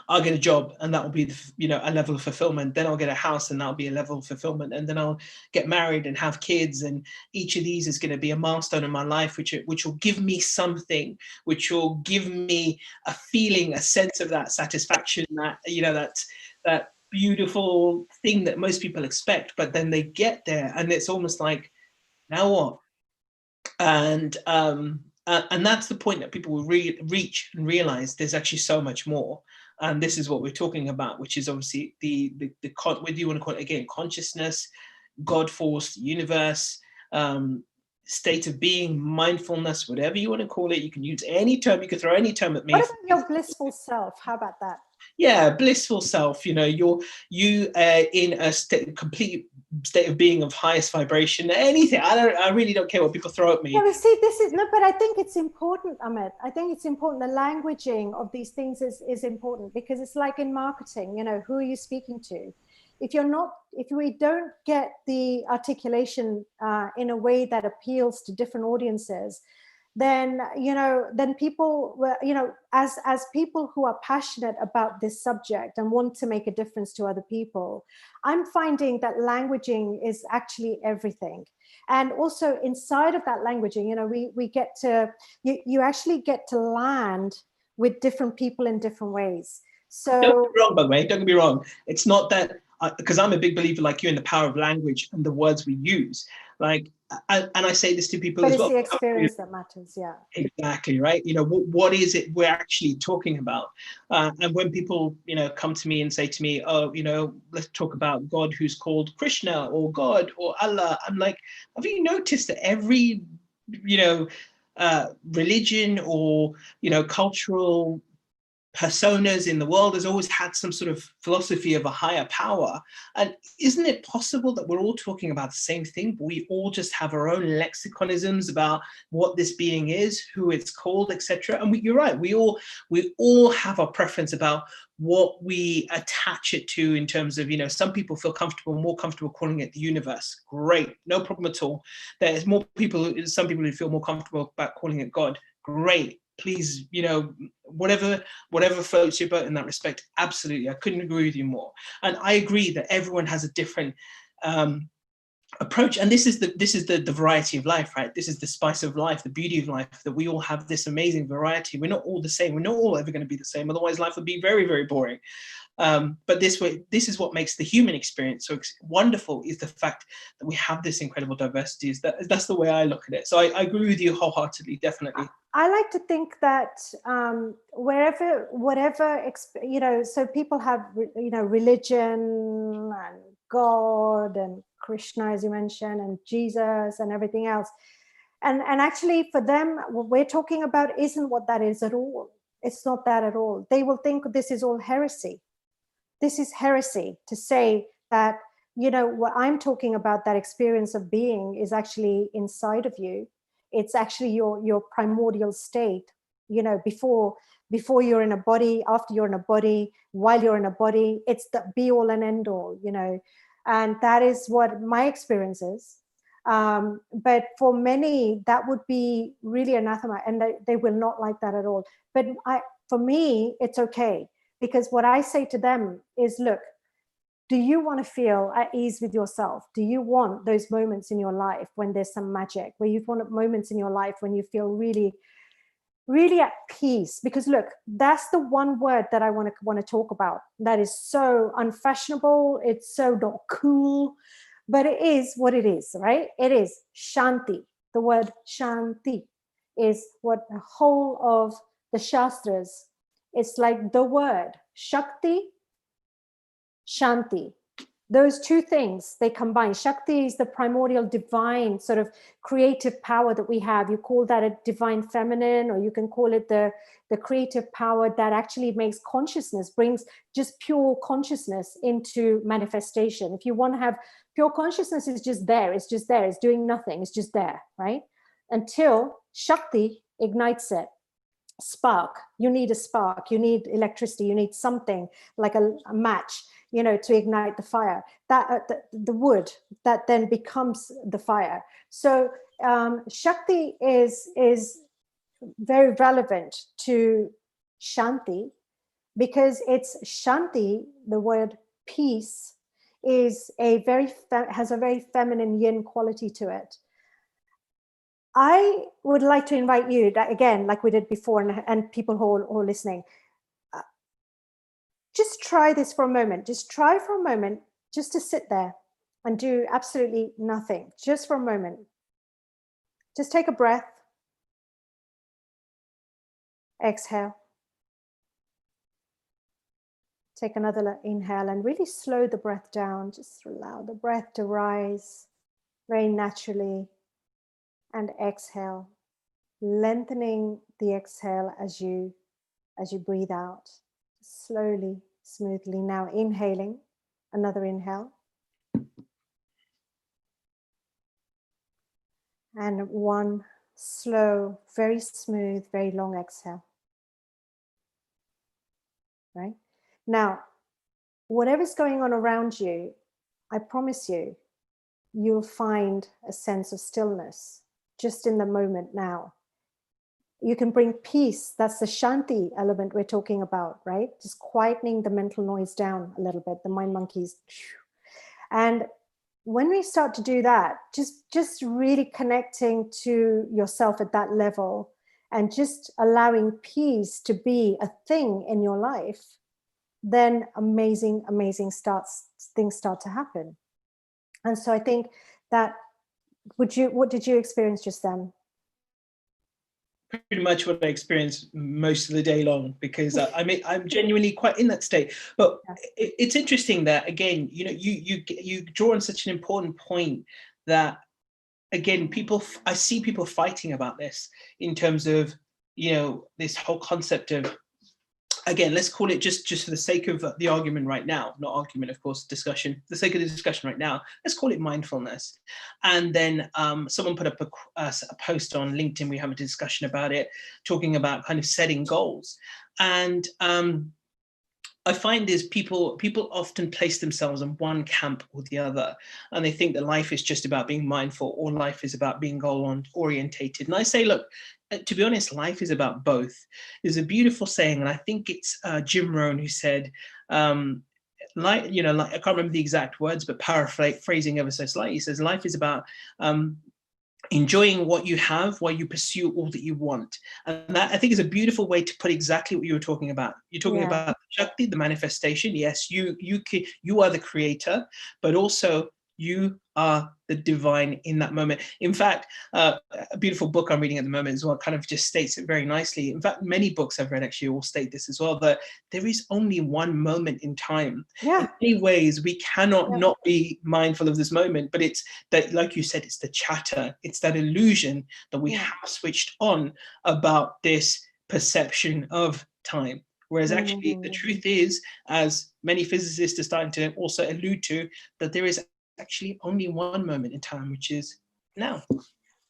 I'll get a job and that will be a level of fulfillment, then I'll get a house and that'll be a level of fulfillment, and then I'll get married and have kids, and each of these is going to be a milestone in my life which will give me something, which will give me a feeling, a sense of that satisfaction, that that beautiful thing that most people expect. But then they get there and it's almost like, now what? And that's the point that people will reach and realize there's actually so much more. And this is what we're talking about, which is obviously whether you want to call it, again, consciousness, God force, the universe, state of being, mindfulness, whatever you want to call it. You can use any term. You can throw any term at me. What about your blissful self? How about that? Yeah, blissful self. You in a complete state of being of highest vibration. Anything. I really don't care what people throw at me. Yeah, see, but I think it's important, Amit. I think it's important. The languaging of these things is important, because it's like in marketing. Who are you speaking to? If we don't get the articulation in a way that appeals to different audiences, then people, as people who are passionate about this subject and want to make a difference to other people, I'm finding that languaging is actually everything. And also inside of that languaging, we get to, you actually get to land with different people in different ways. So don't get me wrong, by the way, don't get me wrong. It's not that, because I'm a big believer like you in the power of language and the words we use. And I say this to people as well. But it's the experience that matters, yeah. Exactly, right? What is it we're actually talking about? And when people, come to me and say to me, oh, let's talk about God who's called Krishna or God or Allah. I'm like, have you noticed that every, religion or, cultural personas in the world has always had some sort of philosophy of a higher power. And isn't it possible that we're all talking about the same thing, but we all just have our own lexiconisms about what this being is, who it's called, etc.? And you're right, we all have a preference about what we attach it to, in terms of, some people feel more comfortable calling it the universe. Great, no problem at all. There's some people who feel more comfortable about calling it God. Great. Please, whatever floats your boat in that respect. Absolutely, I couldn't agree with you more. And I agree that everyone has a different approach, and this is the variety of life, right? This is the spice of life, the beauty of life, that we all have this amazing variety. We're not all the same. We're not all ever going to be the same. Otherwise, life would be very, very boring. But this is what makes the human experience so wonderful, is the fact that we have this incredible diversity. That's the way I look at it. So I agree with you wholeheartedly, definitely. I like to think that so people have, religion and God and Krishna, as you mentioned, and Jesus and everything else. And actually for them, what we're talking about isn't what that is at all. It's not that at all. They will think this is all heresy. This is heresy to say that, what I'm talking about, that experience of being, is actually inside of you. It's actually your primordial state, before you're in a body, after you're in a body, while you're in a body. It's the be all and end all, and that is what my experience is. But for many, that would be really anathema, and they will not like that at all. But for me, it's okay, because what I say to them is, look, do you want to feel at ease with yourself? Do you want those moments in your life when there's some magic, where you want moments in your life when you feel really, really at peace? Because look, that's the one word that I want to talk about. That is so unfashionable. It's so not cool, but it is what it is, right? It is Shanti. The word Shanti is what the whole of the Shastras, it's like the word Shakti, Shanti. Those two things, they combine. Shakti is the primordial divine sort of creative power that we have. You call that a divine feminine, or you can call it the creative power that actually makes consciousness, brings just pure consciousness into manifestation. If you want to have pure consciousness, is just there. It's just there. It's doing nothing. It's just there, right? Until Shakti ignites it. Spark. You need a spark. You need electricity. You need something like a match, to ignite the fire. That the wood that then becomes the fire. So Shakti is very relevant to Shanti, because it's Shanti. The word peace is has a very feminine yin quality to it. I would like to invite you, again, like we did before, and people who are listening, just try this for a moment. Just try for a moment, just to sit there and do absolutely nothing, just for a moment. Just take a breath. Exhale. Take another inhale and really slow the breath down. Just allow the breath to rise very naturally. And exhale, lengthening the exhale as you breathe out, slowly, smoothly. Now inhaling, another inhale. And one slow, very smooth, very long exhale. Right? Now, whatever's going on around you, I promise you, you'll find a sense of stillness just in the moment now. You can bring peace. That's the Shanti element we're talking about, right? Just quietening the mental noise down a little bit, the mind monkeys. And when we start to do that, just really connecting to yourself at that level, and just allowing peace to be a thing in your life, then amazing things start to happen. And so I think that, what did you experience just then? Pretty much what I experience most of the day long, because I'm genuinely quite in that state. But it's interesting that, again, you draw on such an important point, that again, I see people fighting about this, in terms of, this whole concept of again, let's call it just for the sake of the argument right now, not argument, of course, discussion, for the sake of the discussion right now, let's call it mindfulness. And then someone put up a post on LinkedIn, we have a discussion about it, talking about kind of setting goals. And I find is people often place themselves in one camp or the other, and they think that life is just about being mindful, or life is about being goal orientated. And I say, look, to be honest, life is about both. There's a beautiful saying, and I think it's Jim Rohn who said, like, I can't remember the exact words, but paraphrasing ever so slightly, he says, life is about enjoying what you have while you pursue all that you want. And that, I think, is a beautiful way to put exactly what you were talking about. You're talking about Shakti, the manifestation. Yes, you are the creator, but also you are the divine in that moment. In fact, a beautiful book I'm reading at the moment as well kind of just states it very nicely. In fact, many books I've read actually all state this as well, that there is only one moment in time. In many ways, we cannot not be mindful of this moment, but it's that, like you said, it's the chatter, it's that illusion that we have switched on about this perception of time. Whereas actually the truth is, as many physicists are starting to also allude to, that there is actually only one moment in time, which is now.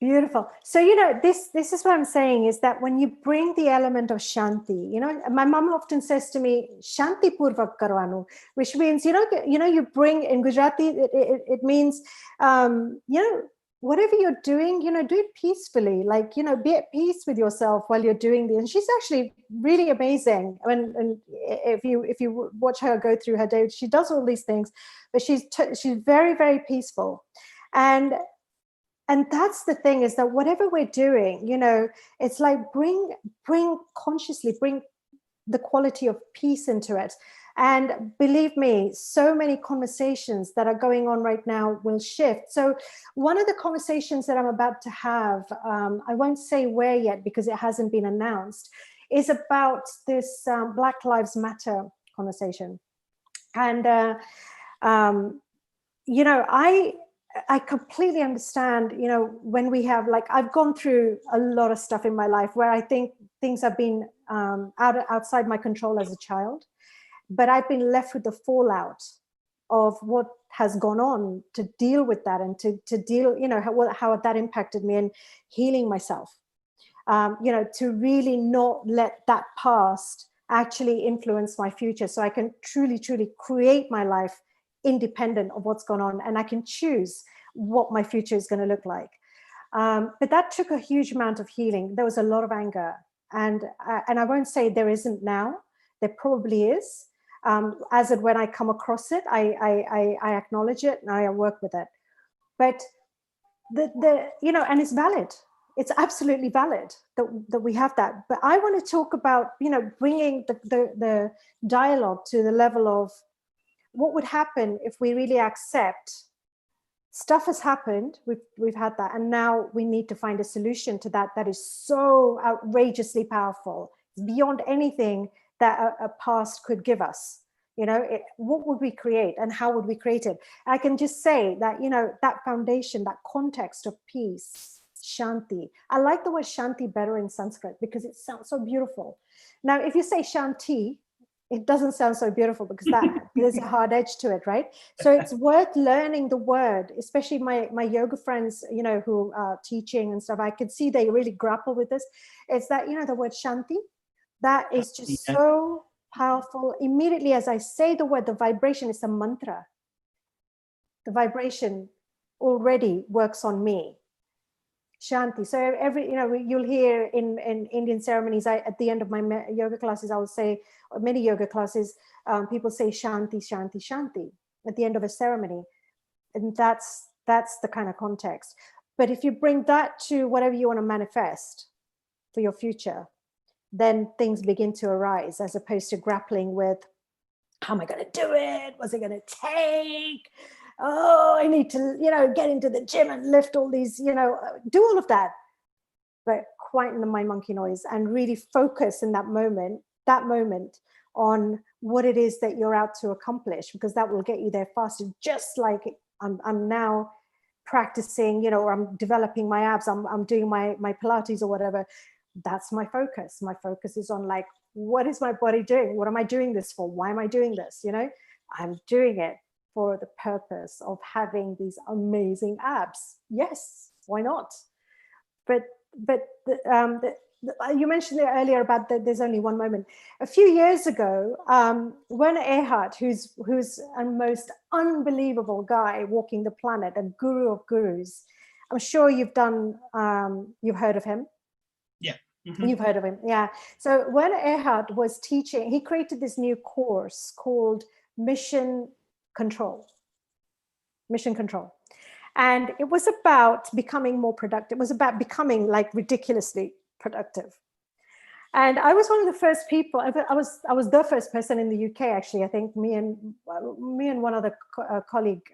Beautiful. So, this is what I'm saying, is that when you bring the element of Shanti, my mom often says to me, Shanti Purvak Karwanu, which means, you bring, in Gujarati, it means, whatever you're doing, do it peacefully, like, be at peace with yourself while you're doing this. And she's actually really amazing. And if you watch her go through her day, she does all these things, but she's very, very peaceful. And that's the thing, is that whatever we're doing, it's like bring consciously, bring the quality of peace into it. And believe me, so many conversations that are going on right now will shift. So one of the conversations that I'm about to have, I won't say where yet because it hasn't been announced, is about this Black Lives Matter conversation. And, I completely understand, when we have, like, I've gone through a lot of stuff in my life where I think things have been outside my control as a child, but I've been left with the fallout of what has gone on to deal with that, and to deal, how that impacted me, and healing myself, to really not let that past actually influence my future, so I can truly, truly create my life independent of what's gone on, and I can choose what my future is going to look like. But that took a huge amount of healing. There was a lot of anger, and I won't say there isn't now. There probably is. As and when I come across it, I acknowledge it and I work with it. But and it's valid. It's absolutely valid that we have that. But I want to talk about, bringing the dialogue to the level of what would happen if we really accept stuff has happened, we've had that, and now we need to find a solution to that is so outrageously powerful. It's beyond anything that a past could give us. What would we create, and how would we create it? I can just say that, that foundation, that context of peace, Shanti. I like the word Shanti better in Sanskrit because it sounds so beautiful. Now, if you say Shanti, it doesn't sound so beautiful because there's a hard edge to it, right? So it's worth learning the word, especially my yoga friends, who are teaching and stuff. I could see they really grapple with this. It's that, the word Shanti, that is just so powerful. Immediately as I say the word, the vibration is a mantra. The vibration already works on me. Shanti. So you'll hear in Indian ceremonies, at the end of my yoga classes, I will say, or many yoga classes, people say Shanti, Shanti, Shanti at the end of a ceremony. And that's the kind of context. But if you bring that to whatever you want to manifest for your future, then things begin to arise, as opposed to grappling with, how am I going to do it? What's it going to take? Oh, I need to, get into the gym and lift all these, do all of that, but quieten the mind monkey noise and really focus in that moment on what it is that you're out to accomplish, because that will get you there faster. Just like I'm now practicing, or I'm developing my abs, I'm doing my Pilates or whatever. That's my focus. My focus is on, like, what is my body doing? What am I doing this for? Why am I doing this? You know, I'm doing it for the purpose of having these amazing abs. Yes, why not? But you mentioned it earlier about that there's only one moment. A few years ago, Werner Erhard, who's a most unbelievable guy walking the planet, a guru of gurus. I'm sure you've heard of him. Yeah. Mm-hmm. You've heard of him, yeah. So Werner Erhard was teaching, he created this new course called Mission Control. And it was about becoming more productive. It was about becoming like ridiculously productive. And I was one of the first people. I was the first person in the UK, actually. I think me and one other colleague,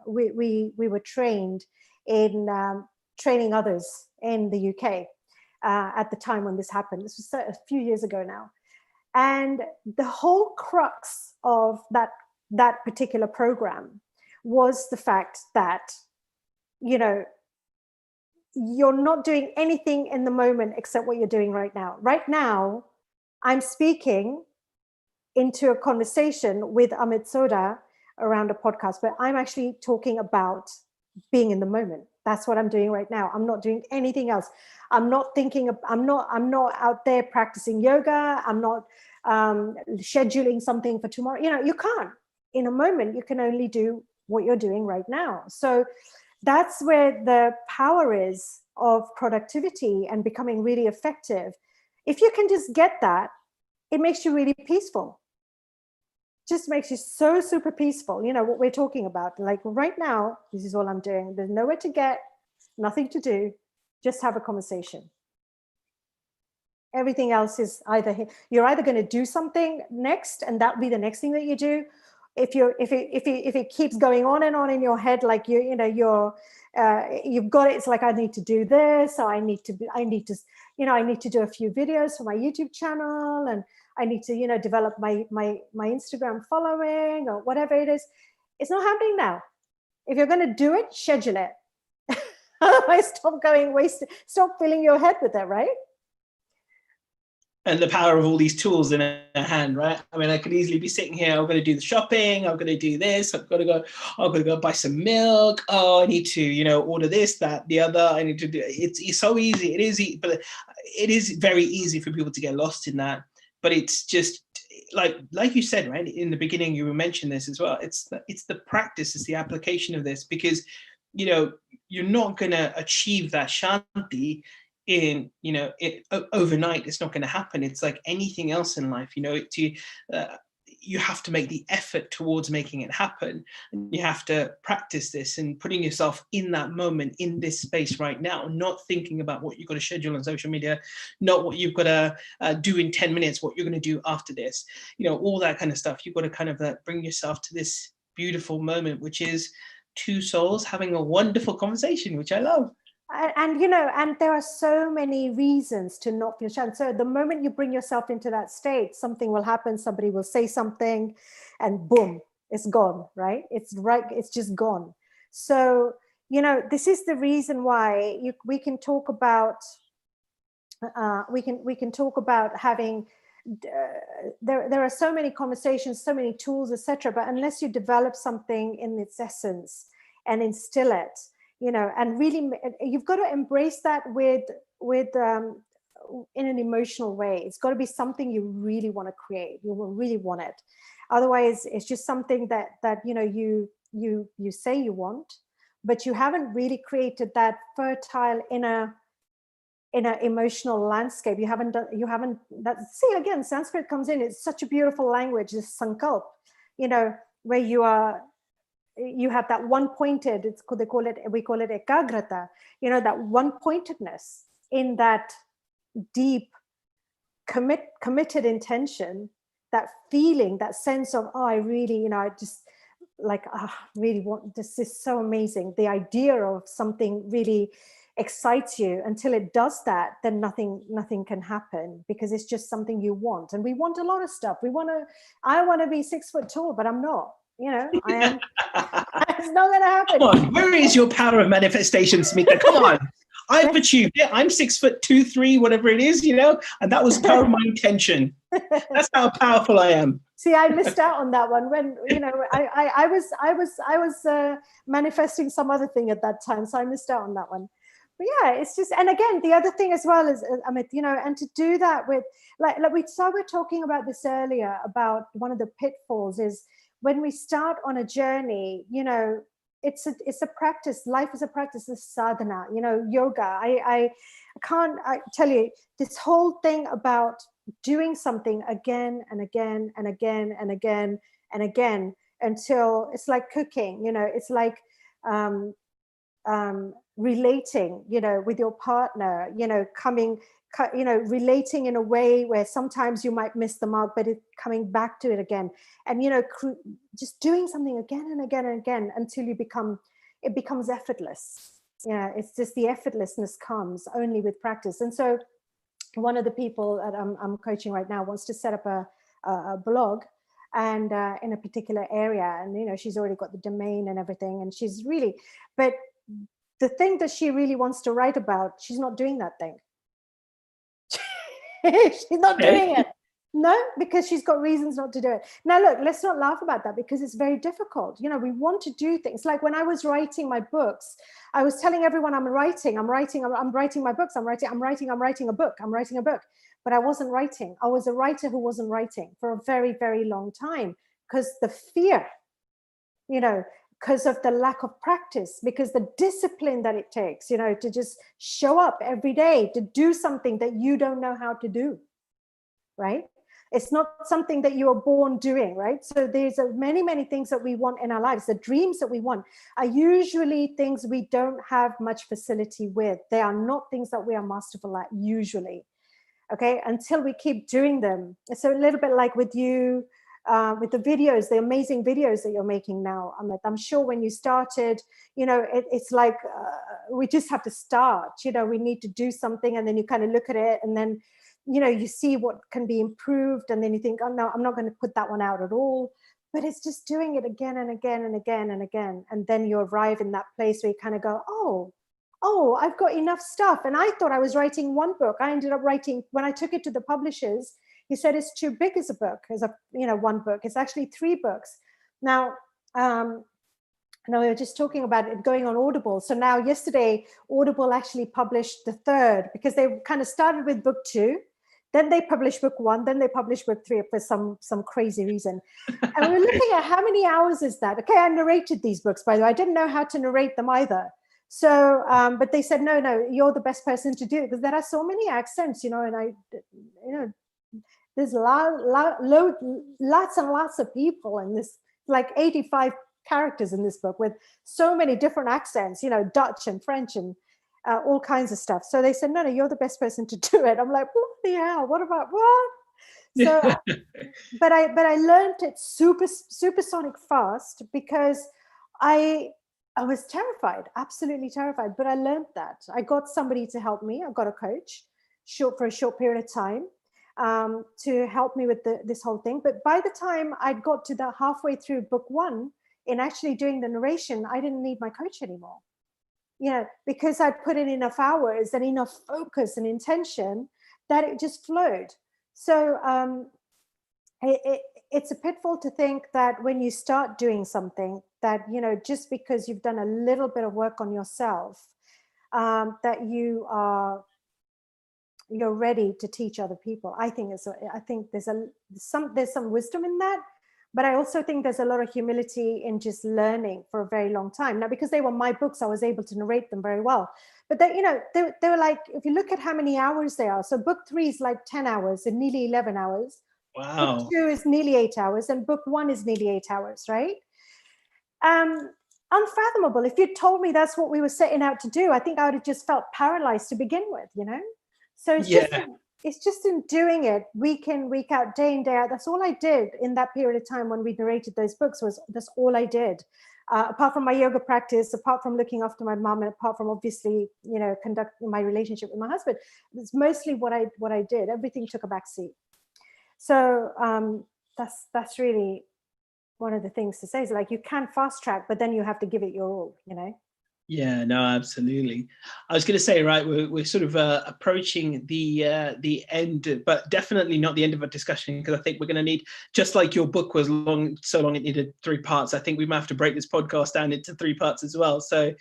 we were trained in training others in the UK at the time when this happened. This was a few years ago now. And the whole crux of that particular program was the fact that, you know, you're not doing anything in the moment except what you're doing right now. Right now, I'm speaking into a conversation with Amit Sodha around a podcast, but I'm actually talking about being in the moment. That's what I'm doing right now. I'm not doing anything else. I'm not out there practicing yoga. I'm not scheduling something for tomorrow. You know, you can't. In a moment, you can only do what you're doing right now. So that's where the power is of productivity and becoming really effective. If you can just get that, it makes you really peaceful. Just makes you so super peaceful. You know what we're talking about. Like right now, this is all I'm doing. There's nowhere to get, nothing to do. Just have a conversation. Everything else is you're either going to do something next, and that'll be the next thing that you do. If it keeps going on and on in your head, like you've got it. It's like, I need to do this, or I need to do a few videos for my YouTube channel, and I need to, develop my Instagram following or whatever it is. It's not happening now. If you're going to do it, schedule it. Otherwise, stop filling your head with it, right? And the power of all these tools in a hand, right? I mean, I could easily be sitting here. I'm going to do the shopping. I'm going to do this. I'm going to go buy some milk. Oh, I need to, order this, that, the other. I need to do. It's so easy. It is, but it is very easy for people to get lost in that. But it's just like you said, right? In the beginning, you mentioned this as well. It's the practice. It's the application of this, because you're not going to achieve that Shanti overnight. It's not going to happen. It's like anything else in life, you have to make the effort towards making it happen. And you have to practice this and putting yourself in that moment, in this space right now, not thinking about what you've got to schedule on social media, not what you've got to do in 10 minutes, what you're going to do after this, all that kind of stuff. You've got to kind of bring yourself to this beautiful moment, which is two souls having a wonderful conversation, which I love. And there are so many reasons to not feel shy. So the moment you bring yourself into that state, something will happen, somebody will say something, and boom, it's gone, right? It's just gone. So, this is the reason why we can talk about having there are so many conversations, so many tools, etc. But unless you develop something in its essence and instill it, and really, you've got to embrace that with in an emotional way. It's got to be something you really want to create. You will really want it. Otherwise, it's just something that you say you want, but you haven't really created that fertile inner emotional landscape. See, again, Sanskrit comes in. It's such a beautiful language. This sankalp, where you have that one pointed, we call it ekagrata, that one pointedness in that deep committed intention, that feeling, that sense of, I really, I just really want, this is so amazing. The idea of something really excites you. Until it does that, then nothing can happen, because it's just something you want. And we want a lot of stuff. I want to be 6 foot tall, but I'm not. I am. It's not going to happen. Come on, where is your power of manifestation, Smita? Come on. I've achieved it. I'm 6'2", 3", whatever it is, and that was power of my intention. That's how powerful I am. See, I missed out on that one when, I was manifesting some other thing at that time. So I missed out on that one. But yeah, it's just, and again, the other thing as well is, Amit, and to do that with, like we were talking about this earlier, about one of the pitfalls is when we start on a journey, it's a practice. Life is a practice, is sadhana, yoga. I tell you, this whole thing about doing something again and again and again and again and again until it's like cooking, it's like relating, with your partner, relating in a way where sometimes you might miss the mark, but it's coming back to it again. And, just doing something again and again and again until it becomes effortless. It's just the effortlessness comes only with practice. And so one of the people that I'm coaching right now wants to set up a blog and in a particular area. And, she's already got the domain and everything. And she's really, but the thing that she really wants to write about, she's not doing that thing. She's not doing it. No, because she's got reasons not to do it. Now, look, let's not laugh about that because it's very difficult. We want to do things. Like when I was writing my books, I was telling everyone I'm writing my books. I'm writing a book. But I wasn't writing. I was a writer who wasn't writing for a very, very long time because the fear, because of the lack of practice, because the discipline that it takes, to just show up every day, to do something that you don't know how to do, right? It's not something that you are born doing, right? So there's many, many things that we want in our lives. The dreams that we want are usually things we don't have much facility with. They are not things that we are masterful at usually, okay? Until we keep doing them. So a little bit like with you, with the videos, the amazing videos that you're making now, Amit. I'm sure when you started, it's like we just have to start. We need to do something, and then you kind of look at it, and then you see what can be improved, and then you think, oh no, I'm not going to put that one out at all. But it's just doing it again and again and again and again, and then you arrive in that place where you kind of go, oh, I've got enough stuff. And I thought I was writing one book. I ended up writing, when I took it to the publishers, he said it's too big as a book, as one book. It's actually 3 books. Now, we were just talking about it going on Audible. So now yesterday, Audible actually published the 3rd because they kind of started with book 2. Then they published book 1, then they published book 3 for some crazy reason. And we're looking at how many hours is that? Okay, I narrated these books, by the way. I didn't know how to narrate them either. So, but they said, no, you're the best person to do it because there are so many accents, and there's lots and lots of people in this, like 85 characters in this book with so many different accents, Dutch and French and all kinds of stuff. So they said, no, you're the best person to do it. I'm like, bloody hell, what about what? So, but I learned it supersonic fast because I was terrified, absolutely terrified. But I learned that. I got somebody to help me. I got a coach for a short period of time to help me with this whole thing. But by the time I'd got to the halfway through book 1 in actually doing the narration, I didn't need my coach anymore. Because I'd put in enough hours and enough focus and intention that it just flowed. So it's a pitfall to think that when you start doing something that, just because you've done a little bit of work on yourself, that you're ready to teach other people. I think there's some wisdom in that. But I also think there's a lot of humility in just learning for a very long time. Now, because they were my books, I was able to narrate them very well. But they were like, if you look at how many hours they are, so book 3 is like 10 hours and nearly 11 hours. Wow. Book 2 is nearly 8 hours and book 1 is nearly 8 hours, right? Unfathomable. If you'd told me that's what we were setting out to do, I think I would have just felt paralyzed to begin with, So it's just in doing it week in, week out, day in, day out. That's all I did in that period of time when we narrated those books. That's all I did. Apart from my yoga practice, apart from looking after my mom, and apart from obviously, conducting my relationship with my husband, it's mostly what I did. Everything took a backseat. So that's really one of the things to say is like, you can fast track, but then you have to give it your all, Yeah, no, absolutely. I was going to say, right, we're sort of approaching the end, but definitely not the end of our discussion, because I think we're going to need, just like your book was so long it needed 3 parts. I think we might have to break this podcast down into 3 parts as well. So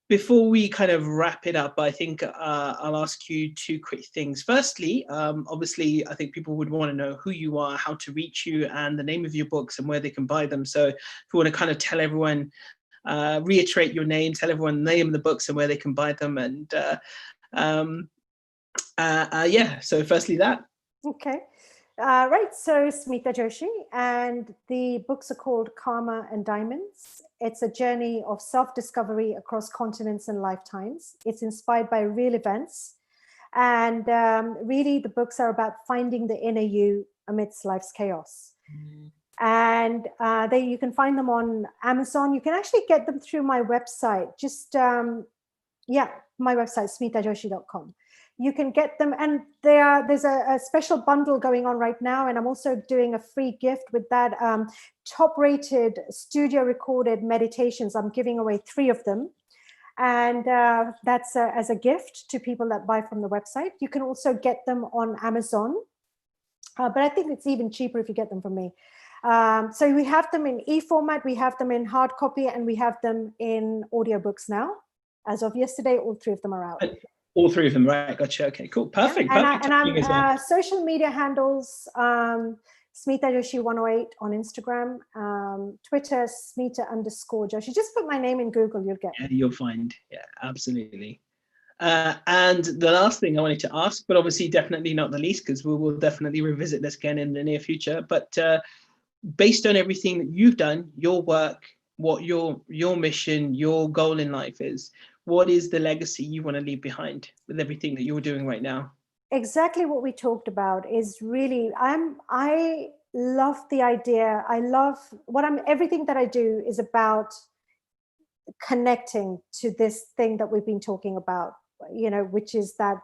before we kind of wrap it up, I think I'll ask you 2 quick things. Firstly, obviously, I think people would want to know who you are, how to reach you, and the name of your books and where they can buy them. So if you want to kind of tell everyone, reiterate your name, tell everyone the name of the books and where they can buy them. And yeah, so firstly that. Okay. Right. So Smita Joshi, and the books are called Karma and Diamonds. It's a journey of self-discovery across continents and lifetimes. It's inspired by real events. And really, the books are about finding the inner you amidst life's chaos. And you can find them on Amazon. You can actually get them through my website. Just, my website, smitajoshi.com. You can get them, and there's a special bundle going on right now, and I'm also doing a free gift with that. Top-rated studio recorded meditations. I'm giving away 3 of them, and that's as a gift to people that buy from the website. You can also get them on Amazon, but I think it's even cheaper if you get them from me. So we have them in e-format, we have them in hard copy, and we have them in audiobooks now. As of yesterday, all 3 of them are out. All 3 of them, right? Gotcha. Okay, cool. Perfect. Yeah. Perfect. And I'm social media handles, Smita Joshi 108 on Instagram, Twitter, Smita_Joshi. Just put my name in Google, you'll get. Yeah, you'll find. Yeah, absolutely. And the last thing I wanted to ask, but obviously definitely not the least, because we will definitely revisit this again in the near future. But based on everything that you've done, your work, what your mission, your goal in life is, what is the legacy you want to leave behind with everything that you're doing right now? Exactly what we talked about is really, I love the idea. I love everything that I do is about connecting to this thing that we've been talking about, which is that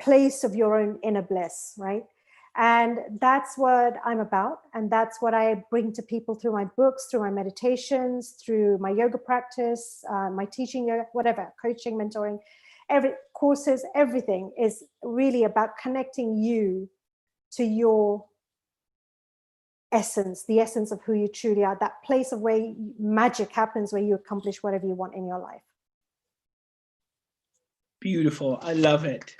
place of your own inner bliss, right? And that's what I'm about. And that's what I bring to people through my books, through my meditations, through my yoga practice, my teaching, whatever, coaching, mentoring, courses, everything is really about connecting you to your essence, the essence of who you truly are, that place of where magic happens, where you accomplish whatever you want in your life. Beautiful. I love it.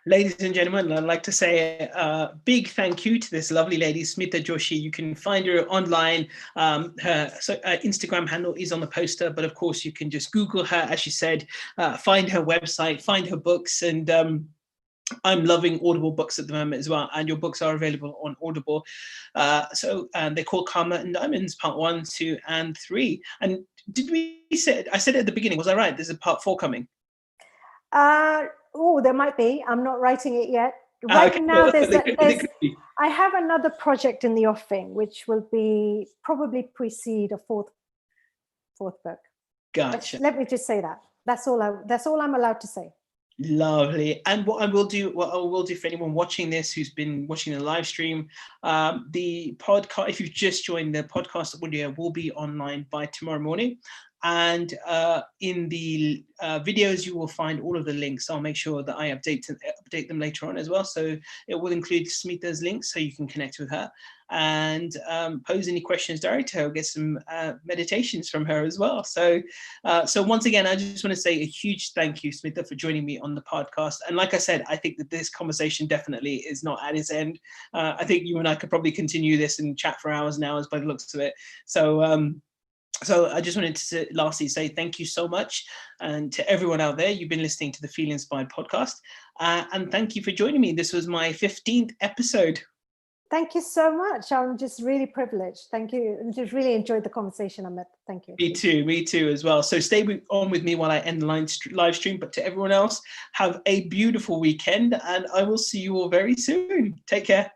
Ladies and gentlemen, I'd like to say a big thank you to this lovely lady, Smita Joshi. You can find her online. Her Instagram handle is on the poster, but of course you can just Google her, as she said, find her website, find her books. And I'm loving Audible books at the moment as well. And your books are available on Audible. And they're called Karma and Diamonds, part 1, 2, and 3. And I said it at the beginning, was I right? There's a part 4 coming. There might be. I'm not writing it yet. Right now, I have another project in the offing, which will be probably precede a fourth book. Gotcha. Let me just say that. That's all I'm allowed to say. Lovely. And what I will do for anyone watching this who's been watching the live stream, the podcast, if you've just joined, the podcast audio will be online by tomorrow morning. And in the videos, you will find all of the links. I'll make sure that I update them later on as well. So it will include Smita's links, so you can connect with her and pose any questions direct to her. Get some meditations from her as well. So once again, I just want to say a huge thank you, Smita, for joining me on the podcast. And like I said, I think that this conversation definitely is not at its end. I think you and I could probably continue this and chat for hours and hours by the looks of it. So I just wanted to lastly say thank you so much. And to everyone out there, you've been listening to the Feel Inspired podcast. And thank you for joining me. This was my 15th episode. Thank you so much. I'm just really privileged. Thank you. I just really enjoyed the conversation, Amit. Thank you. Me too as well. So stay on with me while I end the live stream. But to everyone else, have a beautiful weekend. And I will see you all very soon. Take care.